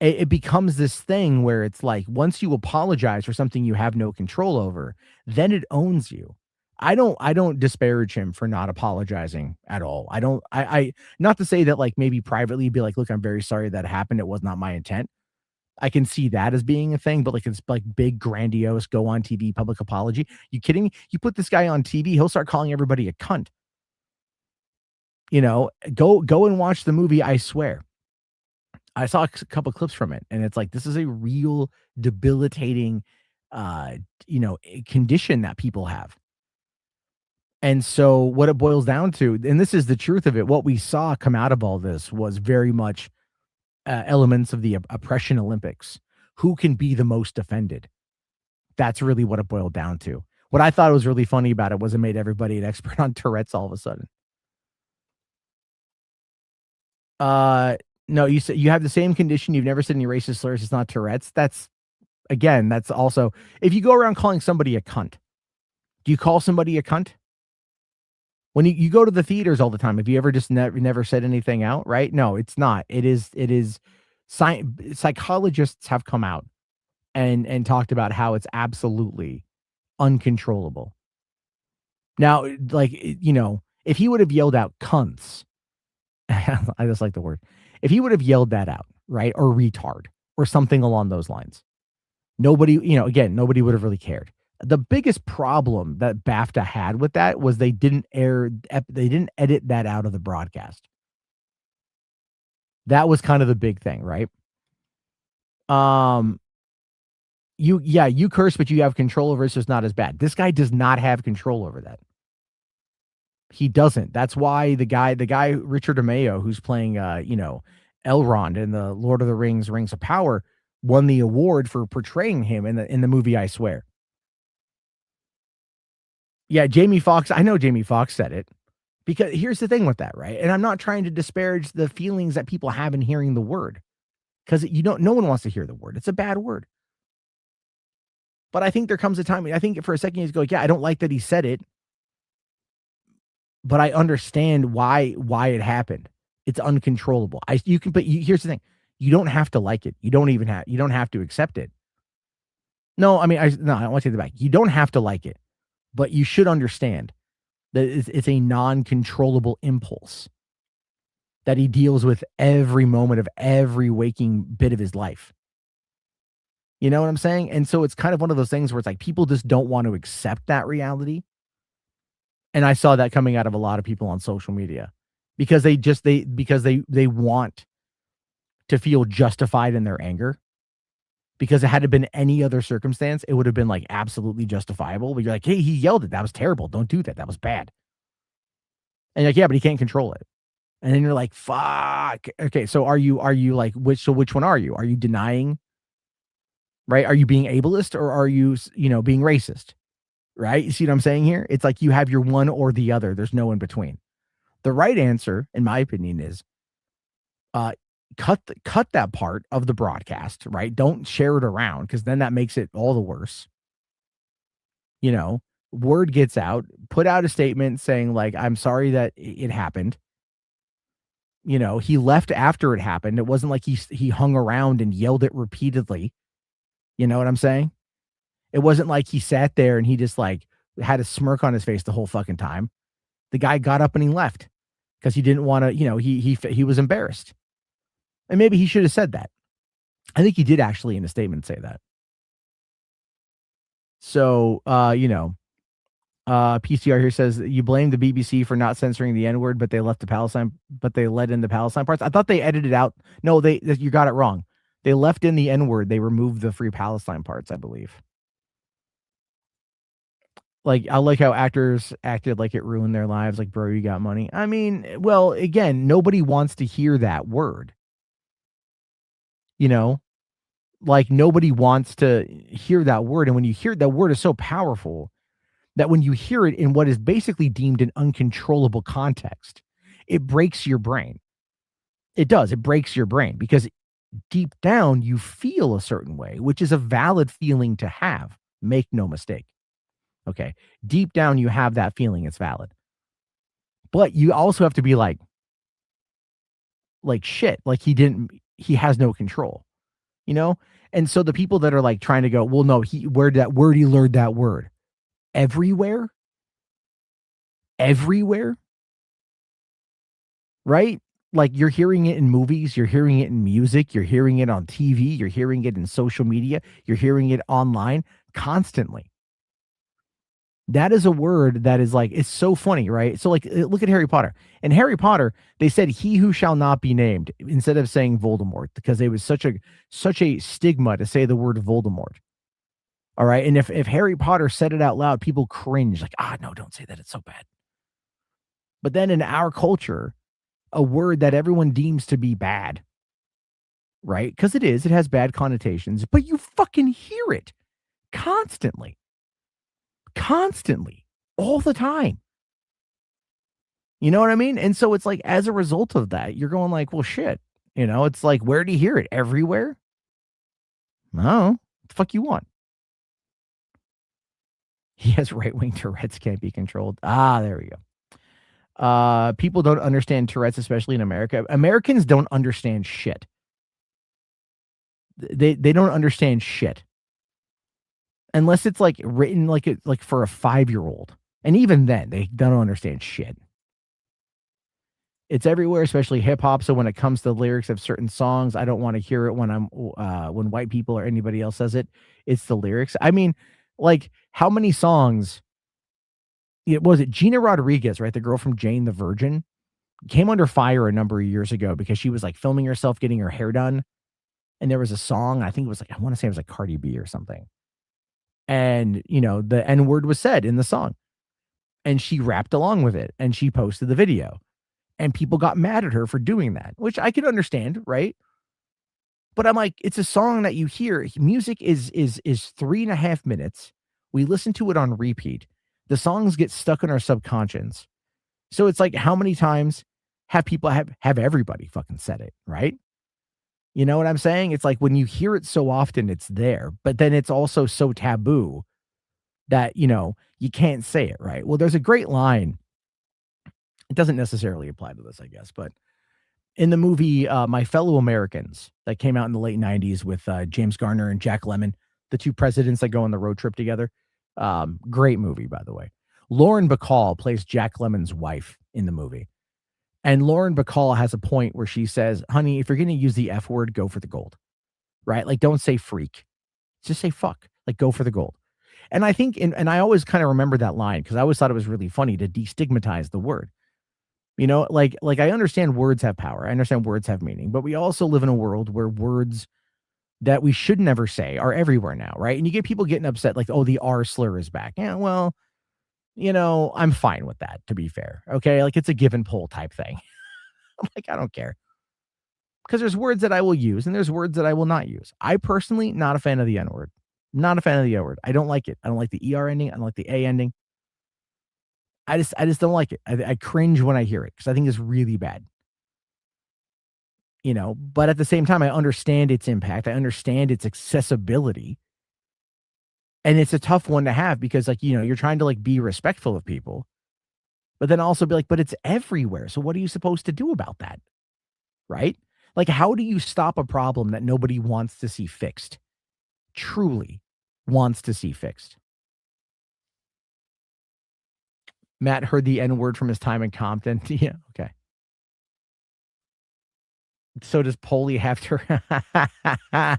It becomes this thing where it's like, once you apologize for something you have no control over, then it owns you. I don't disparage him for not apologizing at all. I not to say that like maybe privately be like, look, I'm very sorry that happened. It was not my intent. I can see that as being a thing, but like, it's like big, grandiose, go on TV, public apology. You kidding me? You put this guy on TV, he'll start calling everybody a cunt. Go and watch the movie, I Swear. I saw a couple clips from it, and it's like, this is a real debilitating, condition that people have. And so what it boils down to, and this is the truth of it, what we saw come out of all this was very much elements of the oppression Olympics. Who can be the most offended? That's really what it boiled down to. What I thought was really funny about it was it made everybody an expert on Tourette's all of a sudden. No, you said you have the same condition. You've never said any racist slurs. It's not Tourette's. That's also, if you go around calling somebody a cunt, do you call somebody a cunt? When you go to the theaters all the time, have you ever just never said anything out, right? No, it's not. It is psychologists have come out and talked about how it's absolutely uncontrollable. Now, like, if he would have yelled out cunts, I just like the word. If he would have yelled that out, right, or retard or something along those lines, nobody would have really cared. The biggest problem that BAFTA had with that was they didn't edit that out of the broadcast. That was kind of the big thing, right? You curse, but you have control over it, so it's not as bad. This guy does not have control over that. He doesn't. That's why the guy Richard DeMeo, who's playing Elrond in the Lord of the Rings Rings of Power, won the award for portraying him in the movie I Swear. Yeah, Jamie Foxx. I know Jamie Foxx said it, Because here's the thing with that, right? And I'm not trying to disparage the feelings that people have in hearing the word, because no one wants to hear the word. It's a bad word. But I think there comes a time, I think for a second you go, yeah, I don't like that he said it, but I understand why it happened. It's uncontrollable. Here's the thing. You don't have to like it. You don't have to accept it. No, I mean, I don't want to take it back. You don't have to like it, but you should understand that it's a non-controllable impulse that he deals with every moment of every waking bit of his life. You know what I'm saying? And so it's kind of one of those things where it's like people just don't want to accept that reality. And I saw that coming out of a lot of people on social media because they want to feel justified in their anger. Because it had it been any other circumstance, it would have been like absolutely justifiable. But you're like, hey, he yelled it. That was terrible. Don't do that. That was bad. And you're like, yeah, but he can't control it. And then you're like, fuck. Okay, so are you like which one are you? Are you denying? Right? Are you being ableist or are you being racist? Right? You see what I'm saying here? It's like you have your one or the other. There's no in between. The right answer, in my opinion, is cut that part of the broadcast, right? Don't share it around because then that makes it all the worse. Word gets out, put out a statement saying like, I'm sorry that it happened. He left after it happened. It wasn't like he hung around and yelled it repeatedly. You know what I'm saying? It wasn't like he sat there and he just like had a smirk on his face the whole fucking time. The guy got up and he left because he didn't want to, he was embarrassed. And maybe he should have said that. I think he did actually in a statement say that. So, PCR here says you blame the BBC for not censoring the N-word, but they let in the Palestine parts. I thought they edited out. No, you got it wrong. They left in the N-word. They removed the Free Palestine parts, I believe. Like, I like how actors acted like it ruined their lives. Like, bro, you got money. I mean, well, again, nobody wants to hear that word. Like nobody wants to hear that word. And when you hear that word is so powerful that when you hear it in what is basically deemed an uncontrollable context, it breaks your brain. It does. It breaks your brain because deep down you feel a certain way, which is a valid feeling to have. Make no mistake. Okay. Deep down you have that feeling. It's valid. But you also have to be like shit. Like he has no control. And so the people that are like trying to go, well, no, where did he learn that word? Everywhere, right? Like you're hearing it in movies, you're hearing it in music, you're hearing it on TV, you're hearing it in social media, you're hearing it online constantly. That is a word that is like, it's so funny, right? So like, look at Harry Potter. In Harry Potter, they said he who shall not be named instead of saying Voldemort because it was such a stigma to say the word Voldemort. All right. And if Harry Potter said it out loud, people cringe like, no, don't say that. It's so bad. But then in our culture, a word that everyone deems to be bad, right? Because it has bad connotations, but you fucking hear it constantly, all the time. You know what I mean? And so it's like, as a result of that, you're going like, well, shit, it's like, where do you hear it? Everywhere? No, what the fuck you want? He has right-wing Tourette's, can't be controlled. There we go. People don't understand Tourette's, especially in America. Americans don't understand shit. They don't understand shit. Unless it's like written like for a 5-year-old. And even then, they don't understand shit. It's everywhere, especially hip hop. So when it comes to lyrics of certain songs, I don't want to hear it when when white people or anybody else says it. It's the lyrics. I mean, like how many songs? Was it Gina Rodriguez, right? The girl from Jane the Virgin came under fire a number of years ago because she was like filming herself getting her hair done. And there was a song, I think it was like, I want to say it was like Cardi B or something. And, the N-word was said in the song. And she rapped along with it. And she posted the video. And people got mad at her for doing that, which I can understand, right? But I'm like, it's a song that you hear. Music is 3.5 minutes. We listen to it on repeat. The songs get stuck in our subconscious. So it's like, how many times have people have everybody fucking said it, right? You know what I'm saying? It's like when you hear it so often, it's there, but then it's also so taboo that, you can't say it, right? Well, there's a great line. It doesn't necessarily apply to this, I guess, but in the movie My Fellow Americans that came out in the late 90s with James Garner and Jack Lemmon, the two presidents that go on the road trip together. Great movie, by the way. Lauren Bacall plays Jack Lemmon's wife in the movie. And Lauren Bacall has a point where she says, honey, if you're going to use the F word, go for the gold, right? Like, don't say freak. Just say fuck. Like, go for the gold. And I think, and I always kind of remember that line because I always thought it was really funny to destigmatize the word. Like I understand words have power. I understand words have meaning, but we also live in a world where words that we should never say are everywhere now, right? And you get people getting upset like, oh, the R slur is back. Yeah, well, I'm fine with that, to be fair. Okay, like it's a give and pull type thing. I'm like, I don't care. Because there's words that I will use and there's words that I will not use. I personally, not a fan of the N word. Not a fan of the O word. I don't like it. I don't like the ER ending. I don't like the A ending. I just don't like it. I cringe when I hear it because I think it's really bad. But at the same time, I understand its impact. I understand its accessibility. And it's a tough one to have because you're trying to be respectful of people, but then also be like, but it's everywhere. So what are you supposed to do about that? Right? Like, how do you stop a problem that nobody wants to see fixed? Truly wants to see fixed. Matt heard the N word from his time in Compton. Yeah, okay. So does Polly have to?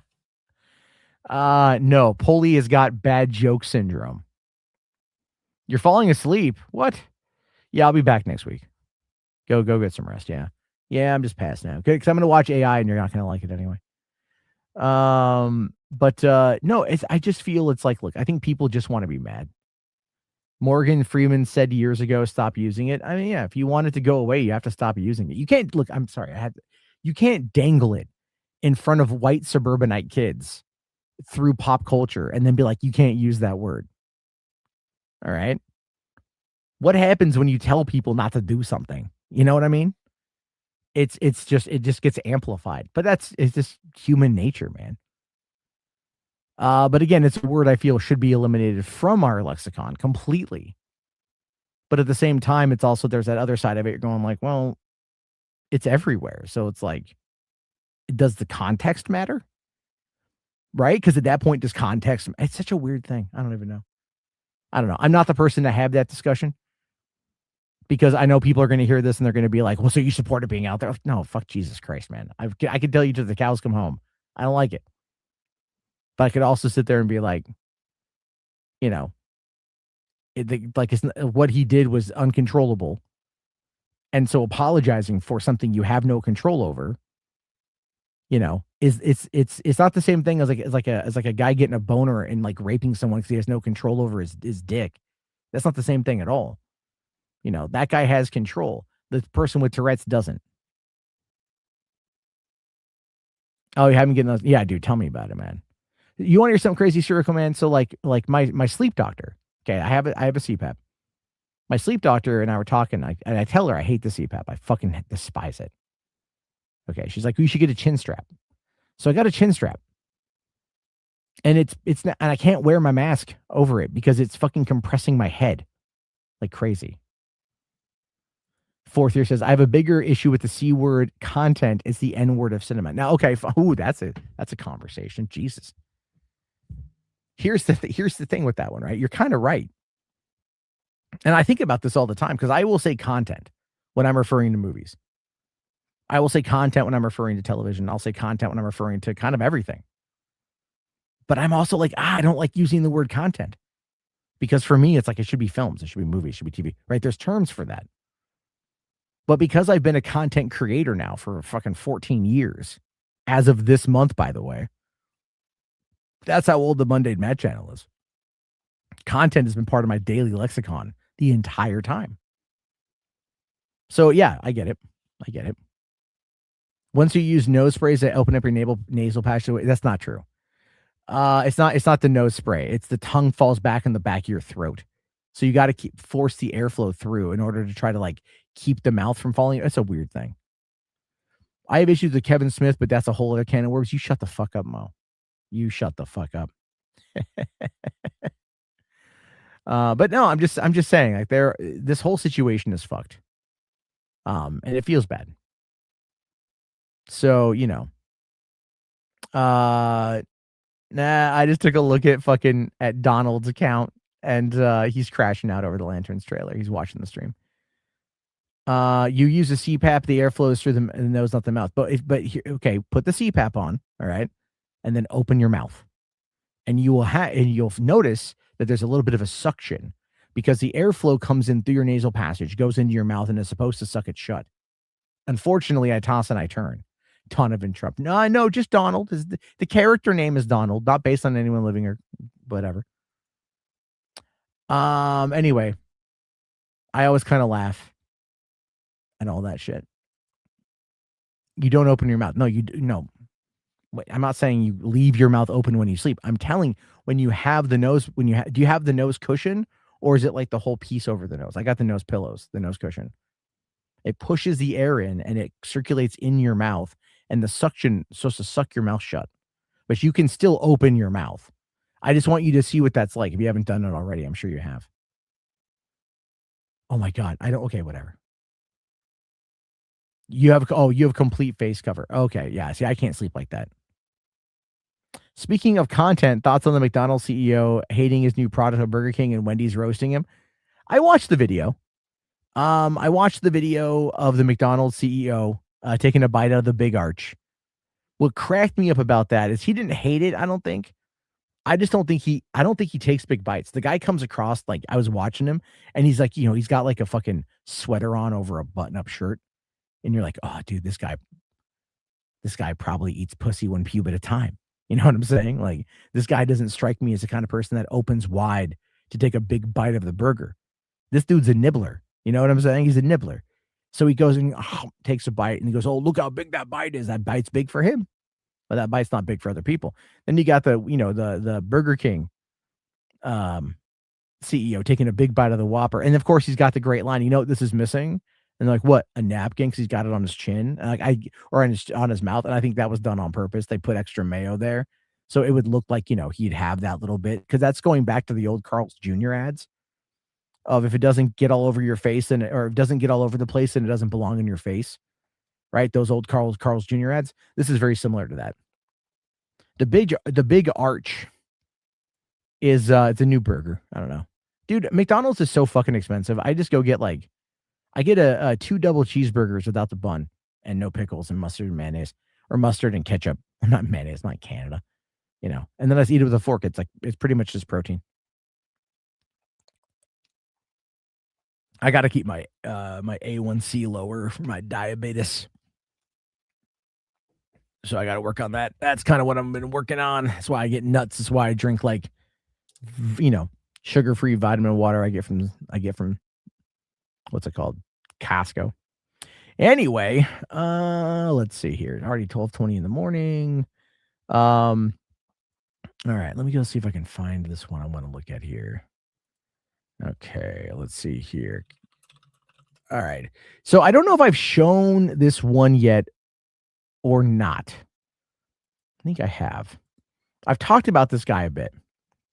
No, Polly has got bad joke syndrome. You're falling asleep. What? Yeah, I'll be back next week. Go get some rest. Yeah, I'm just passing out. Because I'm gonna watch AI, and you're not gonna like it anyway. But no, I just feel it's like, look, I think people just want to be mad. Morgan Freeman said years ago, stop using it. I mean, yeah, if you want it to go away, you have to stop using it. You can't look, I'm sorry, you can't dangle it in front of white suburbanite kids through pop culture and then be like, you can't use that word. All right. What happens when you tell people not to do something? You know what I mean? It just gets amplified, but it's just human nature, man. But again, it's a word I feel should be eliminated from our lexicon completely. But at the same time, it's also, there's that other side of it. You're going like, well, it's everywhere. So it's like, does the context matter? Right? Because at that point, does context, it's such a weird thing. I don't even know. I don't know. I'm not the person to have that discussion because I know people are going to hear this and they're going to be like, well, so you support it being out there? No, fuck Jesus Christ, man. I can tell you till the cows come home. I don't like it. But I could also sit there and be like, what he did was uncontrollable. And so apologizing for something you have no control over, it's not the same thing as like a guy getting a boner and like raping someone because he has no control over his dick. That's not the same thing at all. That guy has control. The person with Tourette's doesn't. Oh, you haven't getting those? Yeah, dude, tell me about it, man. You want to hear something crazy, Sirico, man? So like my sleep doctor. Okay, I have a CPAP. My sleep doctor and I were talking, and I tell her I hate the CPAP. I fucking despise it. Okay, she's like, you should get a chin strap. So I got a chin strap. And it's not, and I can't wear my mask over it because it's fucking compressing my head like crazy. Fourth year says, I have a bigger issue with the C word content. It's the N word of cinema. Now, okay, that's a conversation. Jesus. Here's the thing with that one, right? You're kind of right. And I think about this all the time because I will say content when I'm referring to movies. I will say content when I'm referring to television. I'll say content when I'm referring to kind of everything. But I'm also like, I don't like using the word content because for me, it's like, it should be films, it should be movies, it should be TV, right? There's terms for that. But because I've been a content creator now for fucking 14 years, as of this month, by the way, that's how old the Monday Mad channel is. Content has been part of my daily lexicon the entire time. So yeah, I get it. Once you use nose sprays that open up your nasal passageway, that's not true. It's not the nose spray. It's the tongue falls back in the back of your throat. So you got to force the airflow through in order to try to like keep the mouth from falling. It's a weird thing. I have issues with Kevin Smith, but that's a whole other can of worms. You shut the fuck up, Mo. You shut the fuck up. But no, I'm just saying, like, this whole situation is fucked. And it feels bad. So, you know. Nah, I just took a look at Donald's account, and he's crashing out over the Lanterns trailer. He's watching the stream. You use a CPAP, the air flows through the nose, not the mouth. But okay, put the CPAP on, all right, and then open your mouth, and you'll notice that there's a little bit of a suction because the airflow comes in through your nasal passage, goes into your mouth, and is supposed to suck it shut. Unfortunately, I toss and I turn. Ton of interrupt. No, just Donald. The character name is Donald, not based on anyone living or whatever. Anyway, I always kind of laugh and all that shit. You don't open your mouth. No. Wait, I'm not saying you leave your mouth open when you sleep. I'm telling when you have the nose, do you have the nose cushion, or is it like the whole piece over the nose? I got the nose pillows, the nose cushion. It pushes the air in and it circulates in your mouth, and the suction is supposed to suck your mouth shut. But you can still open your mouth. I just want you to see what that's like. If you haven't done it already, I'm sure you have. Oh my God. Okay, whatever. You have complete face cover. Okay, yeah. See, I can't sleep like that. Speaking of content, thoughts on the McDonald's CEO hating his new product of Burger King and Wendy's roasting him? I watched the video. I watched the video of the McDonald's CEO taking a bite out of the Big Arch. What cracked me up about that is he didn't hate it, I don't think. I don't think he takes big bites. The guy comes across, like, I was watching him, and he's like, he's got like a fucking sweater on over a button-up shirt. And you're like, oh, dude, this guy probably eats pussy one pube at a time. You know what I'm saying? Like, this guy doesn't strike me as the kind of person that opens wide to take a big bite of the burger. This dude's a nibbler. You know what I'm saying? He's a nibbler. So he goes and takes a bite, and he goes, oh, look how big that bite is. That bite's big for him, but that bite's not big for other people. Then you got the Burger King CEO taking a big bite of the Whopper. And of course, he's got the great line, you know what this is missing? And they're like, what? A napkin? Because he's got it on his chin, or on his mouth. And I think that was done on purpose. They put extra mayo there, so it would look like he'd have that little bit. Because that's going back to the old Carl's Jr. ads of if it doesn't get all over your face or it doesn't get all over the place, and it doesn't belong in your face, right? Those old Carl's Jr. ads. This is very similar to that. The big arch is it's a new burger. I don't know, dude. McDonald's is so fucking expensive. I just go get I get a 2 double cheeseburgers without the bun and no pickles and mustard and mayonnaise, or mustard and ketchup. Not mayonnaise, not Canada, and then I just eat it with a fork. It's pretty much just protein. I got to keep my my A1C lower for my diabetes. So I got to work on that. That's kind of what I've been working on. That's why I get nuts. That's why I drink sugar-free vitamin water I get from what's it called? Costco. Anyway, let's see here. Already 12:20 in the morning. All right, let me go see if I can find this one I want to look at here. Okay, let's see here. All right. So I don't know if I've shown this one yet or not. I think I have. I've talked about this guy a bit.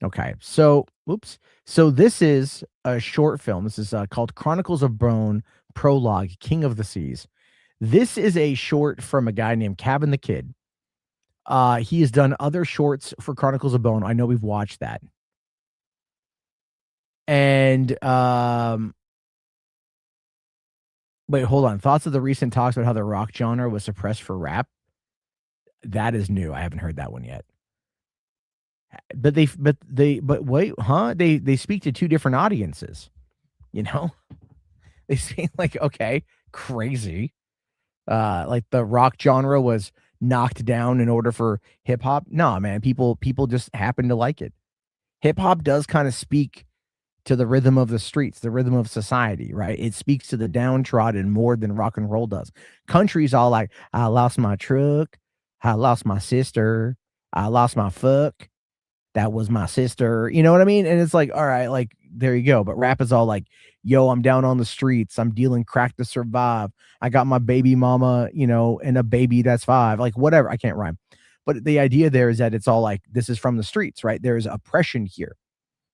Okay. So, So this is a short film. This is called Chronicles of Bone, Prologue, King of the Seas. This is a short from a guy named Cabin the Kid. He has done other shorts for Chronicles of Bone. I know we've watched that. And wait, hold on. Thoughts of the recent talks about how the rock genre was suppressed for rap? That is new. I haven't heard that one yet. But wait, huh? They speak to two different audiences. They seem like, okay, crazy. Like the rock genre was knocked down in order for hip hop. No, man, people just happen to like it. Hip hop does kind of speak to the rhythm of the streets, the rhythm of society, right? It speaks to the downtrodden more than rock and roll does. Country's all like, I lost my truck, I lost my sister, I lost my fuck. that was my sister. You know what I mean? And it's like, all right, like, there you go. But rap is all like, yo, I'm down on the streets. I'm dealing crack to survive. I got my baby mama, you know, and a baby that's 5. Like, whatever. I can't rhyme. But the idea there is that it's all like, this is from the streets, right? There's oppression here,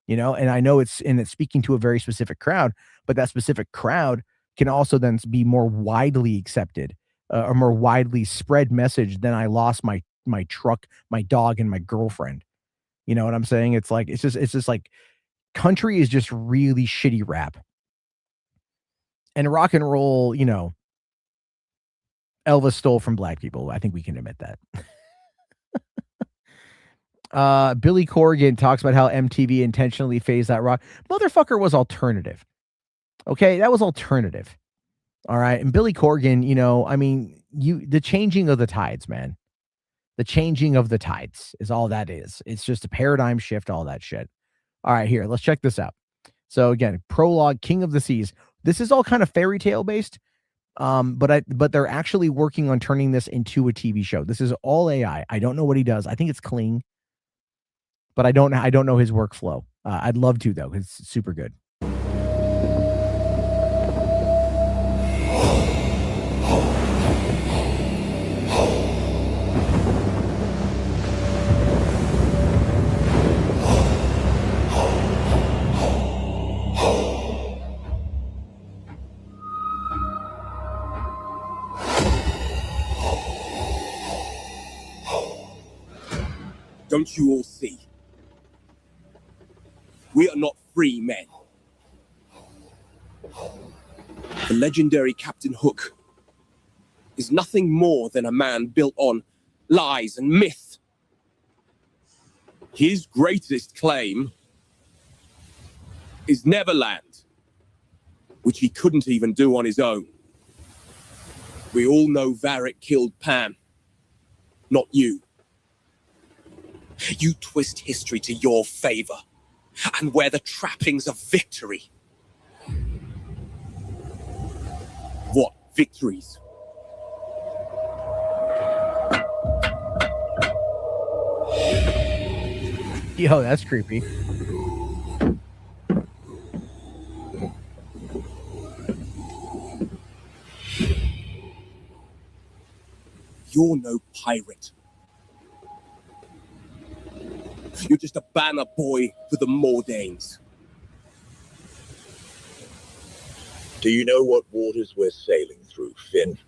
you know, and I know it's speaking to a very specific crowd, but that specific crowd can also then be more widely accepted, or more widely spread message than I lost my truck, my dog, and my girlfriend. You know what I'm saying? It's like, it's just like country is just really shitty rap. And rock and roll, you know, Elvis stole from black people. I think we can admit that. Billy Corgan talks about how MTV intentionally phased out rock. Motherfucker was alternative. Okay, that was alternative. All right. And Billy Corgan, you know, I mean, the changing of the tides, man. The changing of the tides is all that is. It's just a paradigm shift, all that shit. All right, here, let's check this out. So again, prologue, King of the Seas. This is all kind of fairy tale based. But they're actually working on turning this into a TV show. This is all AI. I don't know what he does. I think it's Kling, but I don't know his workflow. I'd love to though. It's super good. Don't you all see? We are not free men. The legendary Captain Hook is nothing more than a man built on lies and myth. His greatest claim is Neverland, which he couldn't even do on his own. We all know Varric killed Pan, not you. You twist history to your favor and wear the trappings of victory. What victories? Yo, that's creepy. You're no pirate. You're just a banner boy for the Mordanes. Do you know what waters we're sailing through, Finn?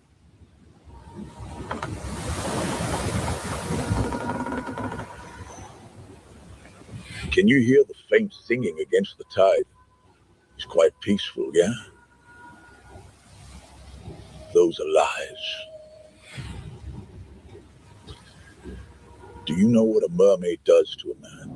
Can you hear the faint singing against the tide? It's quite peaceful, yeah? Those are lies. Do you know what a mermaid does to a man?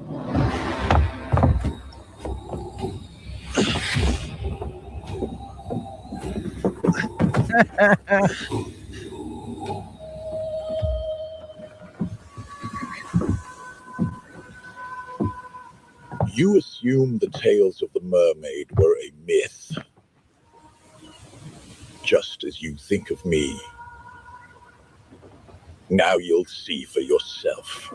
You assume the tales of the mermaid were a myth, just as you think of me. Now you'll see for yourself.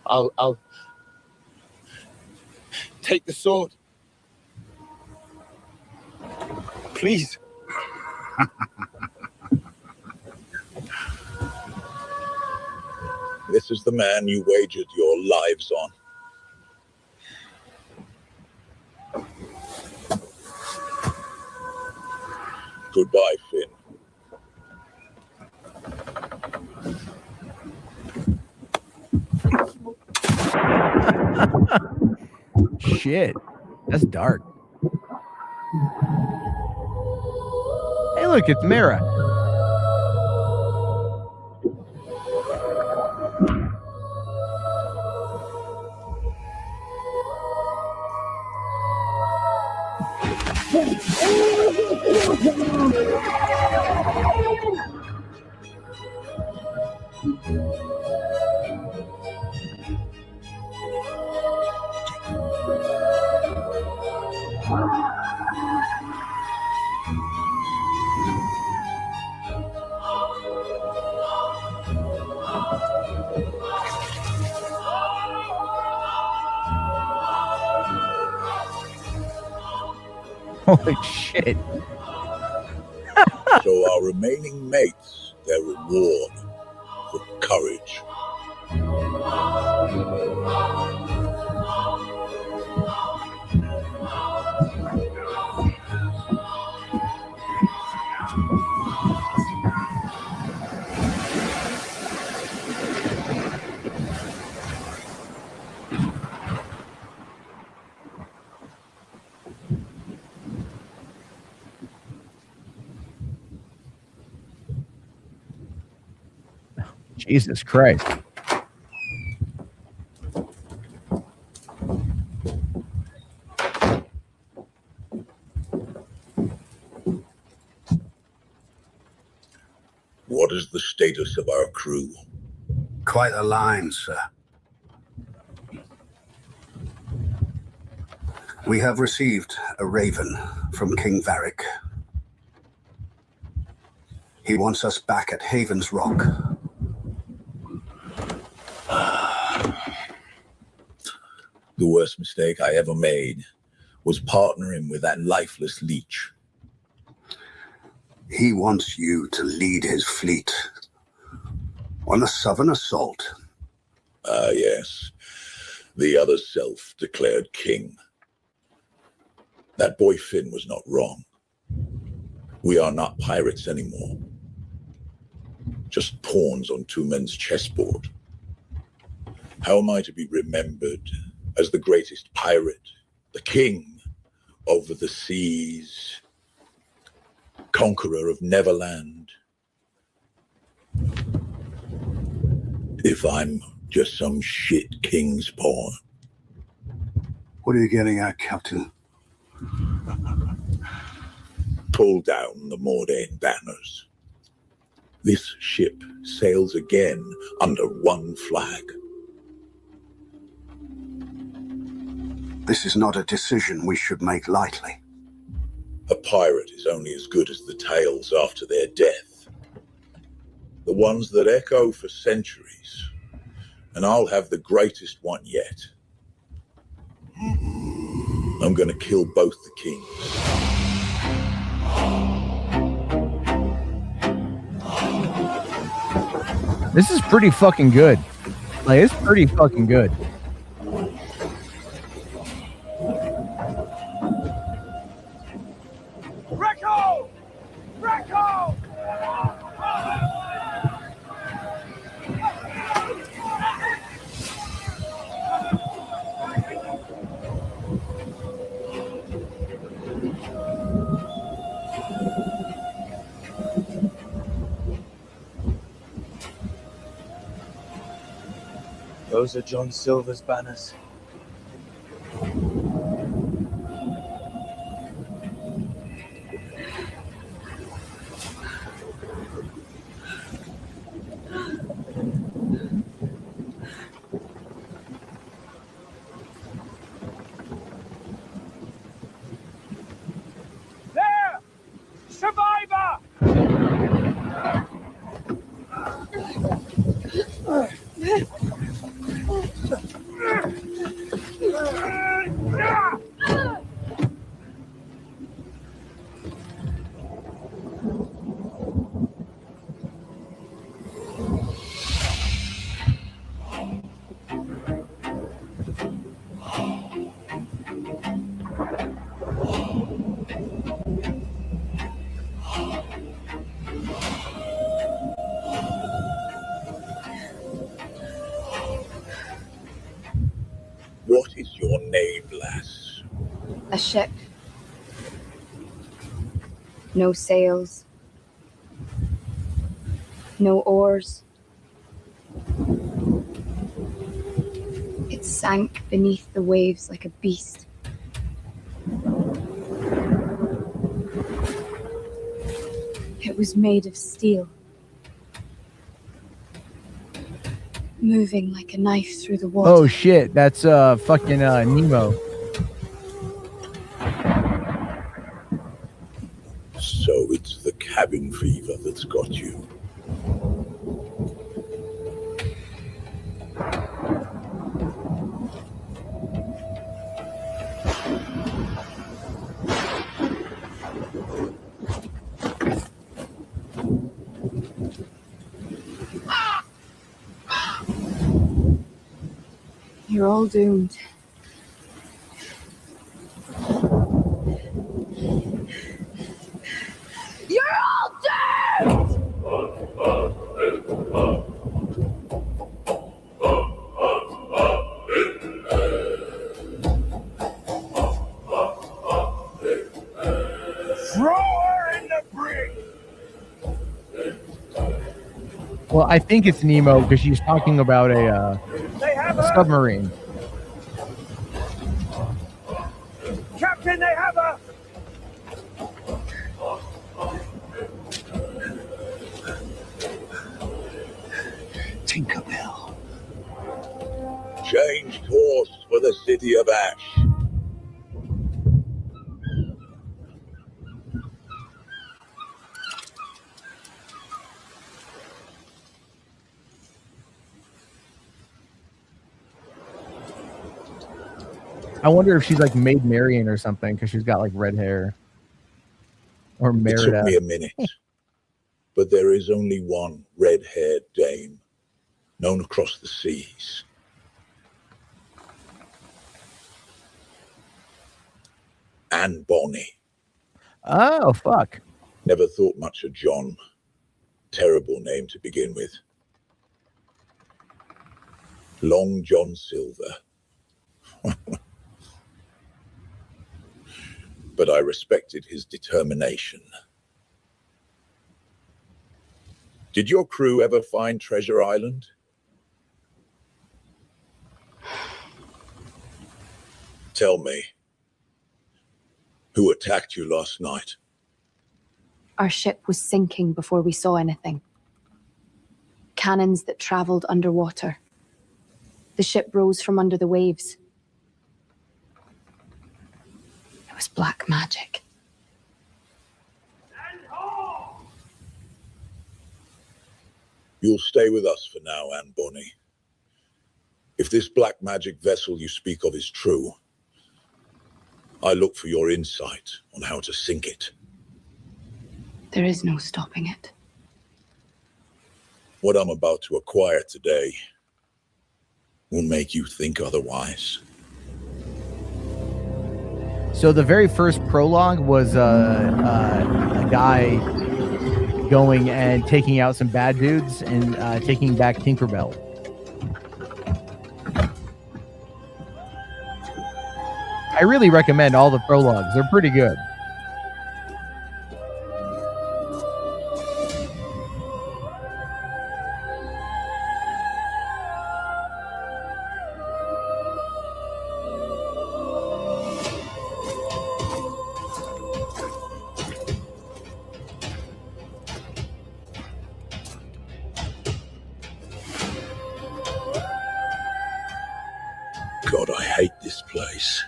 I'll take the sword. Please. This is the man you wagered your lives on. Goodbye, Finn. Shit, that's dark. Hey, look, it's Mara. Holy shit. So our remaining mates, their reward for courage. Jesus Christ. What is the status of our crew? Quite a line, sir. We have received a raven from King Varric. He wants us back at Haven's Rock. The worst mistake I ever made was partnering with that lifeless leech. He wants you to lead his fleet on a southern assault. Ah, yes. The other self-declared king. That boy Finn was not wrong. We are not pirates anymore. Just pawns on two men's chessboard. How am I to be remembered as the greatest pirate, the king over the seas, conqueror of Neverland, if I'm just some shit king's pawn? What are you getting at, Captain? Pull down the Mordain banners. This ship sails again under one flag. This is not a decision we should make lightly. A pirate is only as good as the tales after their death. The ones that echo for centuries. And I'll have the greatest one yet. I'm gonna kill both the kings. This is pretty fucking good. Like, it's pretty fucking good. Recco! Recco! Those are John Silver's banners. There! Survivor! What is your name, lass? A ship. No sails. No oars. It sank beneath the waves like a beast. It was made of steel. Moving like a knife through the water. Oh shit, that's fucking Nemo. So it's the cabin fever that's got you. You're all doomed. You're all doomed! Throw her in the brig! Well, I think it's Nemo because she's talking about a submarine. Captain, they have her! Tinkerbell. Change course for the city of Ash. I wonder if she's like Maid Marian or something because she's got like red hair. Or It Merida. took me a minute, but there is only one red-haired dame known across the seas. Anne Bonny. Oh, fuck. Never thought much of John. Terrible name to begin with. Long John Silver. But I respected his determination. Did your crew ever find Treasure Island? Tell me, who attacked you last night? Our ship was sinking before we saw anything. Cannons that traveled underwater. The ship rose from under the waves. It was black magic. You'll stay with us for now, Anne Bonny. If this black magic vessel you speak of is true, I look for your insight on how to sink it. There is no stopping it. What I'm about to acquire today will make you think otherwise. So the very first prologue was a guy going and taking out some bad dudes and taking back Tinkerbell. I really recommend all the prologues. They're pretty good. God, I hate this place.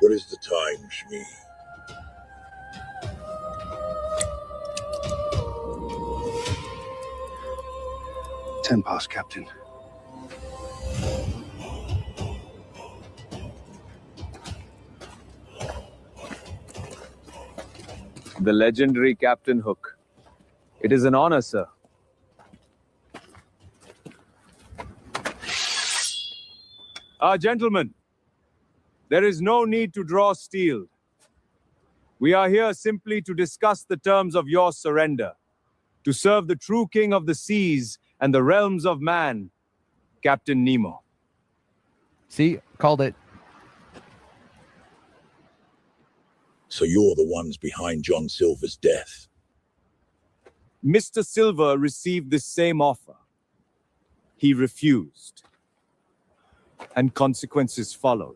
What is the time, Shmi? Ten past, Captain. The legendary Captain Hook. It is an honor, sir. Gentlemen, there is no need to draw steel. We are here simply to discuss the terms of your surrender, to serve the true king of the seas and the realms of man, Captain Nemo. See, called it. So you're the ones behind John Silver's death. Mr. Silver received the same offer. He refused. And consequences followed.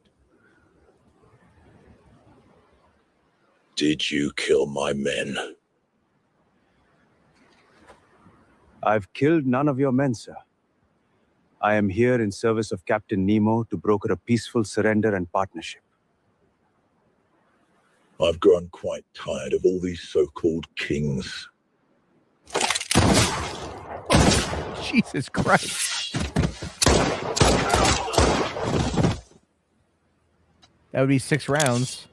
Did you kill my men? I've killed none of your men, sir. I am here in service of Captain Nemo to broker a peaceful surrender and partnership. I've grown quite tired of all these so-called kings. Jesus Christ. That would be 6 rounds.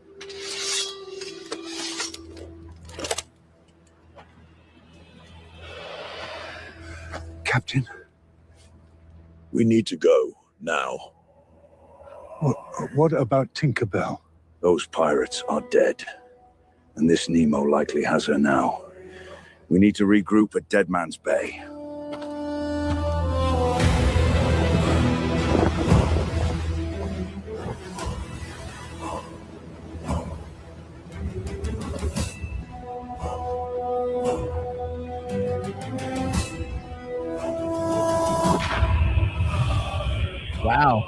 Captain? We need to go now. What about Tinkerbell? Those pirates are dead, and this Nemo likely has her now. We need to regroup at Dead Man's Bay. Wow.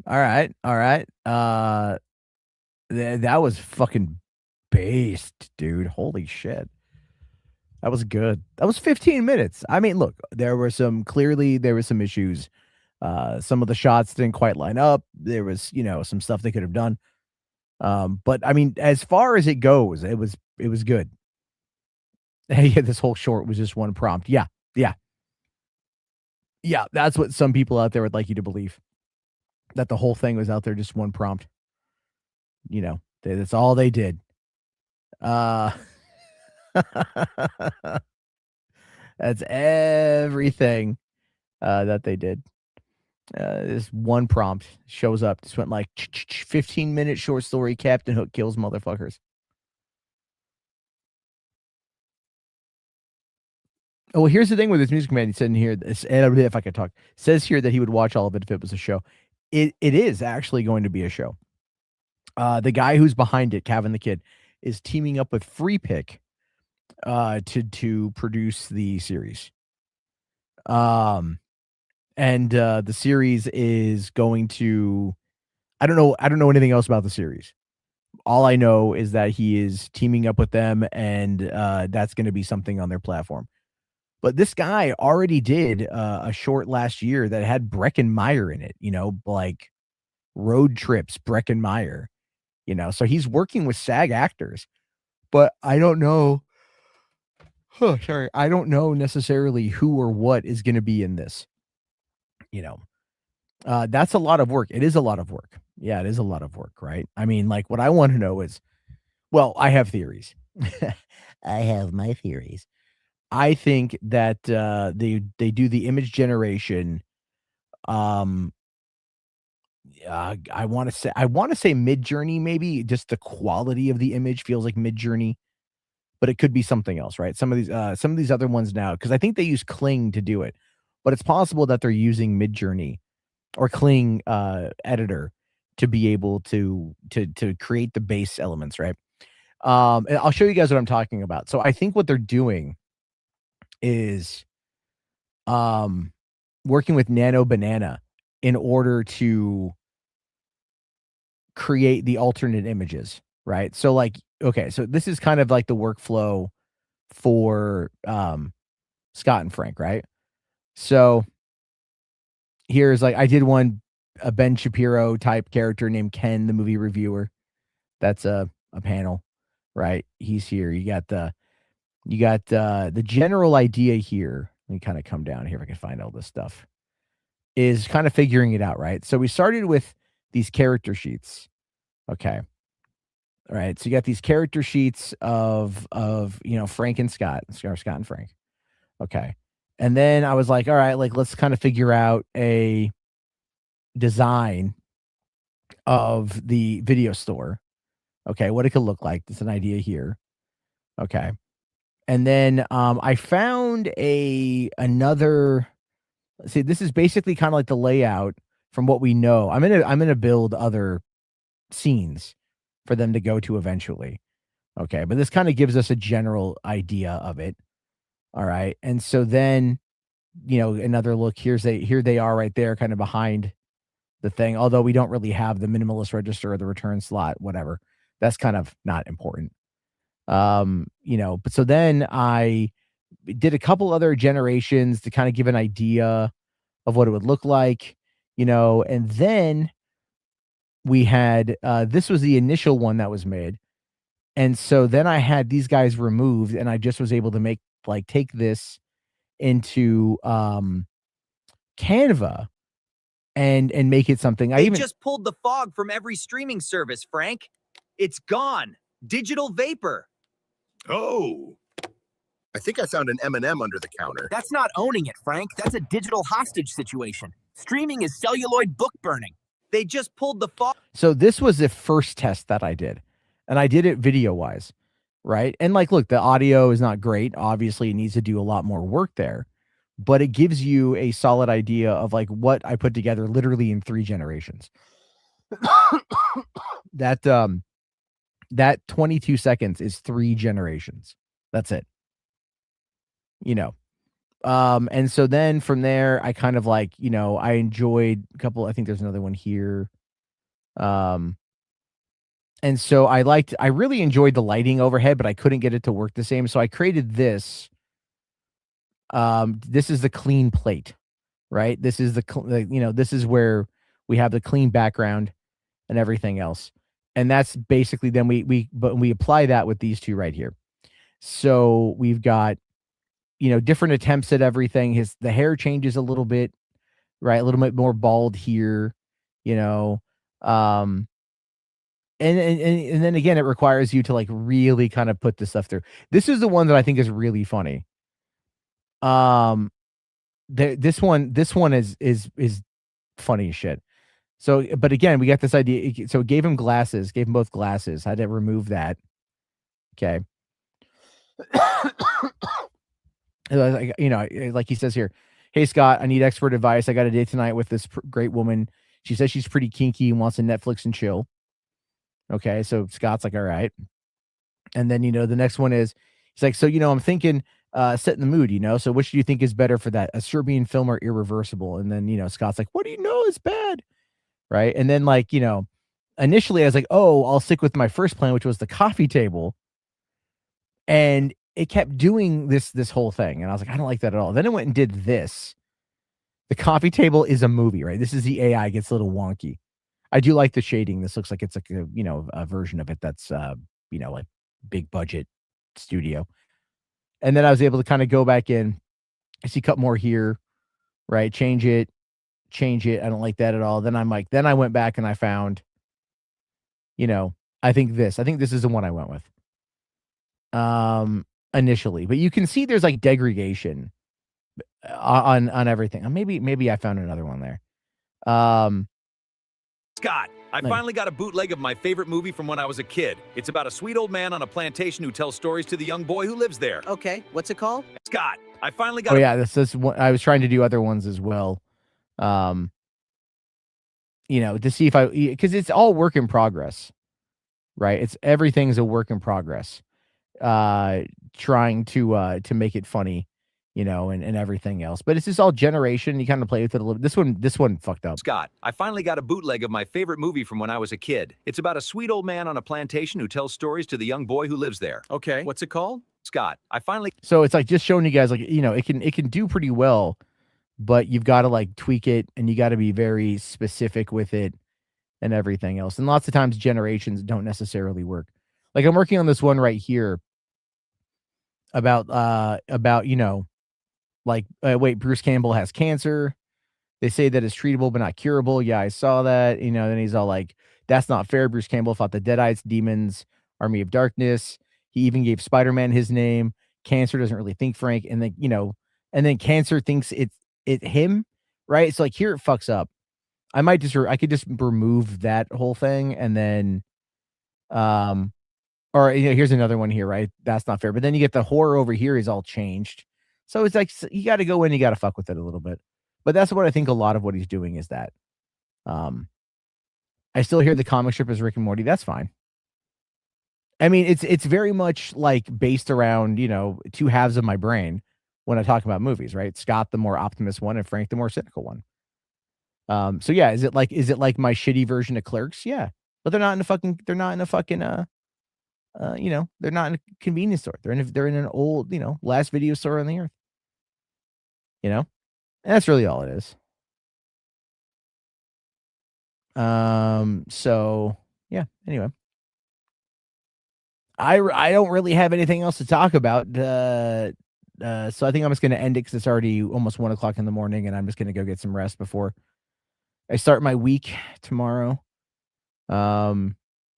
All right. All right. That was fucking based, dude. Holy shit. That was good. That was 15 minutes. I mean, look, there were some issues. Some of the shots didn't quite line up. There was, some stuff they could have done. But I mean, as far as it goes, it was good. Yeah, this whole short was just one prompt. Yeah. Yeah, that's what some people out there would like you to believe. That the whole thing was out there just one prompt. That's all they did. That's everything that they did. This one prompt shows up. Just went like 15-minute short story. Captain Hook kills motherfuckers. Oh, well, here's the thing with this music man. He said in here, if I could talk, says here that he would watch all of it if it was a show. It is actually going to be a show. The guy who's behind it, Kevin the Kid, is teaming up with Free Pick to produce the series. And the series is going to, I don't know anything else about the series. All I know is that he is teaming up with them, and that's going to be something on their platform. But this guy already did a short last year that had Breckin Meyer in it, like Road Trips, Breckin Meyer, so he's working with SAG actors, but I don't know. I don't know necessarily who or what is going to be in this. That's a lot of work. It is a lot of work. Yeah, it is a lot of work, right? I mean, like, what I want to know is, well, I have theories. I have my theories. I think that they do the image generation. I want to say Mid-Journey, maybe just the quality of the image feels like Mid-Journey, but it could be something else, right? Some of these other ones now, because I think they use Kling to do it, but it's possible that they're using Mid-Journey or Kling editor to be able to create the base elements, right? And I'll show you guys what I'm talking about. So I think what they're doing is working with Nano Banana in order to create the alternate images, right? So like, okay, so this is kind of like the workflow for Scott and Frank, right? So here's like, I did a Ben Shapiro type character named Ken, the movie reviewer. That's a panel, right? He's here. You got the general idea here. Let me kind of come down here if I can find all this stuff. Is kind of figuring it out, right? So we started with these character sheets. Okay. All right. So you got these character sheets of Frank and Scott, Scott and Frank. Okay. And then I was like, all right, like, let's kind of figure out a design of the video store. Okay. What it could look like. That's an idea here. Okay. And then I found another. See, this is basically kind of like the layout from what we know. I'm gonna build other scenes for them to go to eventually. Okay, but this kind of gives us a general idea of it. All right, and so then another look. Here they are right there, kind of behind the thing. Although we don't really have the minimalist register or the return slot, whatever. That's kind of not important. But so then I did a couple other generations to kind of give an idea of what it would look like, and then we had this was the initial one that was made. And so then I had these guys removed, and I just was able to take this into Canva and make it something. They just pulled the fog from every streaming service, Frank. It's gone. Digital vapor. Oh. I think I found an M&M under the counter. That's not owning it, Frank. That's a digital hostage situation. Streaming is celluloid book burning. They just pulled the fog. So this was the first test that I did, and I did it video-wise, right? And like, look, the audio is not great. Obviously, it needs to do a lot more work there, but it gives you a solid idea of like what I put together literally in 3 generations. That 22 seconds is 3 generations. That's it. You know. And so then from there, I kind of like, you know, I enjoyed a couple, I think there's another one here. And so I really enjoyed the lighting overhead, but I couldn't get it to work the same. So I created this. This is the clean plate, right? This is this is where we have the clean background and everything else. And that's basically then we apply that with these 2 right here. So we've got, you know, different attempts at everything. The hair changes a little bit, right? A little bit more bald here, you know. And then again, it requires you to like really kind of put this stuff through. This is the one that I think is really funny. This one is funny as shit. So, but again, we got this idea. So it gave him both glasses. I had to remove that. Okay. Like, you know, like he says here, hey, Scott, I need expert advice. I got a date tonight with this great woman. She says she's pretty kinky and wants to Netflix and chill. Okay. So Scott's like, all right. And then, you know, the next one is, he's like, so, you know, I'm thinking, setting the mood, you know, so which do you think is better for that? A Serbian film or Irreversible? And then, you know, Scott's like, what do you know is bad? Right. And then like, you know, initially I was like, oh, I'll stick with my first plan, which was the coffee table. And it kept doing this whole thing. And I was like, I don't like that at all. Then it went and did this. The coffee table is a movie, right? This is the AI gets a little wonky. I do like the shading. This looks like it's like a, you know, a version of it that's, you know, like big budget studio. And then I was able to kind of go back in. I see cut more here, right? Change it. I don't like that at all. Then then I went back and I found, you know, I think this is the one I went with. Initially, but you can see there's like degradation on everything. Maybe I found another one there. Scott, I finally got a bootleg of my favorite movie from when I was a kid. It's about a sweet old man on a plantation who tells stories to the young boy who lives there. Okay, what's it called? Scott, I finally got. Oh yeah, this is what I was trying to do other ones as well. You know, to see if because it's all work in progress, right? Everything's a work in progress. Trying to make it funny, you know, and everything else. But it's just all generation. You kind of play with it a little bit. This one fucked up. Scott, I finally got a bootleg of my favorite movie from when I was a kid. It's about a sweet old man on a plantation who tells stories to the young boy who lives there. Okay, what's it called? Scott, I finally. So it's like just showing you guys, like, you know, it can do pretty well, but you've got to like tweak it and you got to be very specific with it and everything else. And lots of times generations don't necessarily work. Like I'm working on this one right here about, you know, like, wait, Bruce Campbell has cancer. They say that it's treatable, but not curable. Yeah, I saw that, you know, then he's all like, that's not fair. Bruce Campbell fought the Deadites, demons, army of darkness. He even gave Spider-Man his name. Cancer doesn't really think Frank. And then, you know, and then cancer thinks it's him. Right. So like here it fucks up. I could just remove that whole thing. And then, or you know, here's another one here, right? That's not fair. But then you get the horror over here is all changed. So it's like you got to go in, you got to fuck with it a little bit. But that's what I think a lot of what he's doing is that. I still hear the comic strip is Rick and Morty. That's fine. I mean, it's very much like based around, you know, 2 halves of my brain when I talk about movies, right? Scott, the more optimist one, and Frank, the more cynical one. So yeah, is it like my shitty version of Clerks? Yeah. But they're not in a fucking you know, they're not in a convenience store. They're in an old, you know, last video store on the earth. You know? And that's really all it is. So yeah, anyway. I don't really have anything else to talk about. So I think I'm just going to end it because it's already almost 1:00 in the morning, and I'm just going to go get some rest before I start my week tomorrow. God,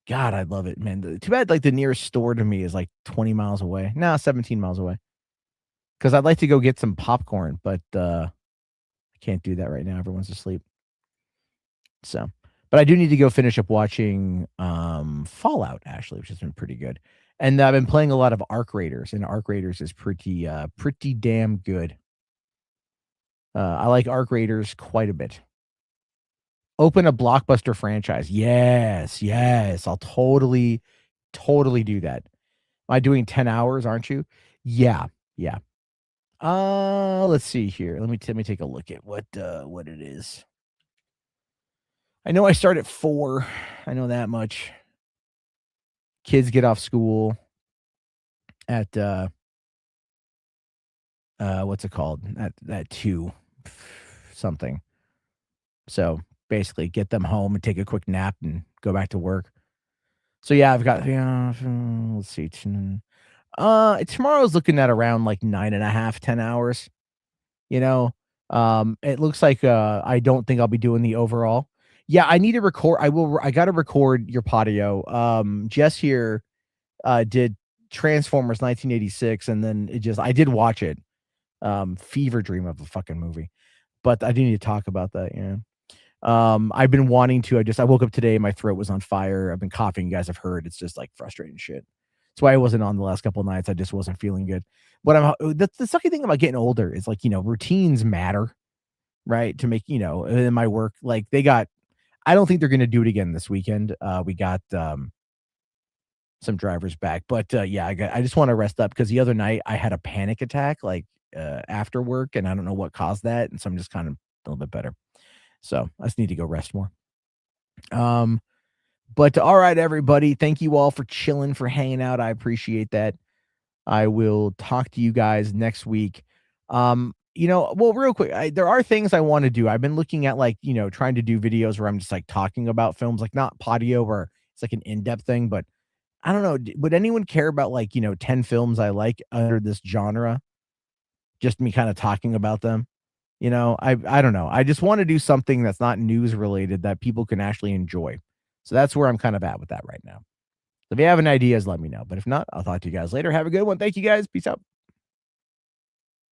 I love it, man. Too bad, like, the nearest store to me is, like, 20 miles away. No, 17 miles away. Because I'd like to go get some popcorn, but, I can't do that right now. Everyone's asleep. So, but I do need to go finish up watching, Fallout, actually, which has been pretty good. And I've been playing a lot of Arc Raiders, and Arc Raiders is pretty damn good. I like Arc Raiders quite a bit. Open a blockbuster franchise. Yes, yes. I'll totally do that. Am I doing 10 hours, aren't you? Yeah, yeah. Let's see here. Let me take a look at what it is. I know I start at 4. I know that much. Kids get off school at what's it called? At 2 something. So basically get them home and take a quick nap and go back to work. So yeah, I've got let's see. Tomorrow's looking at around like 9.5, 10 hours. You know, it looks like I don't think I'll be doing the overall. Yeah, I need to record. I got to record your patio. Jess here did Transformers 1986, and then I did watch it. Fever dream of a fucking movie, but I do need to talk about that. Yeah. I've been wanting to. I woke up today, my throat was on fire. I've been coughing. You guys have heard. It's just like frustrating shit. That's why I wasn't on the last couple of nights. I just wasn't feeling good. But the sucky thing about getting older is, like, routines matter, right? To make, in my work, like I don't think they're going to do it again this weekend. We got some drivers back, but yeah, I just want to rest up because the other night I had a panic attack, like after work, and I don't know what caused that. And so I'm just kind of a little bit better. So I just need to go rest more. But all right, everybody. Thank you all for chilling, for hanging out. I appreciate that. I will talk to you guys next week. Well, real quick, there are things I want to do. I've been looking at, like, trying to do videos where I'm just like talking about films, like not patio where it's like an in-depth thing, but I don't know. Would anyone care about, like, 10 films I like under this genre? Just me kind of talking about them. I don't know. I just want to do something that's not news related that people can actually enjoy. So that's where I'm kind of at with that right now. So if you have any ideas, let me know. But if not, I'll talk to you guys later. Have a good one. Thank you guys. Peace out.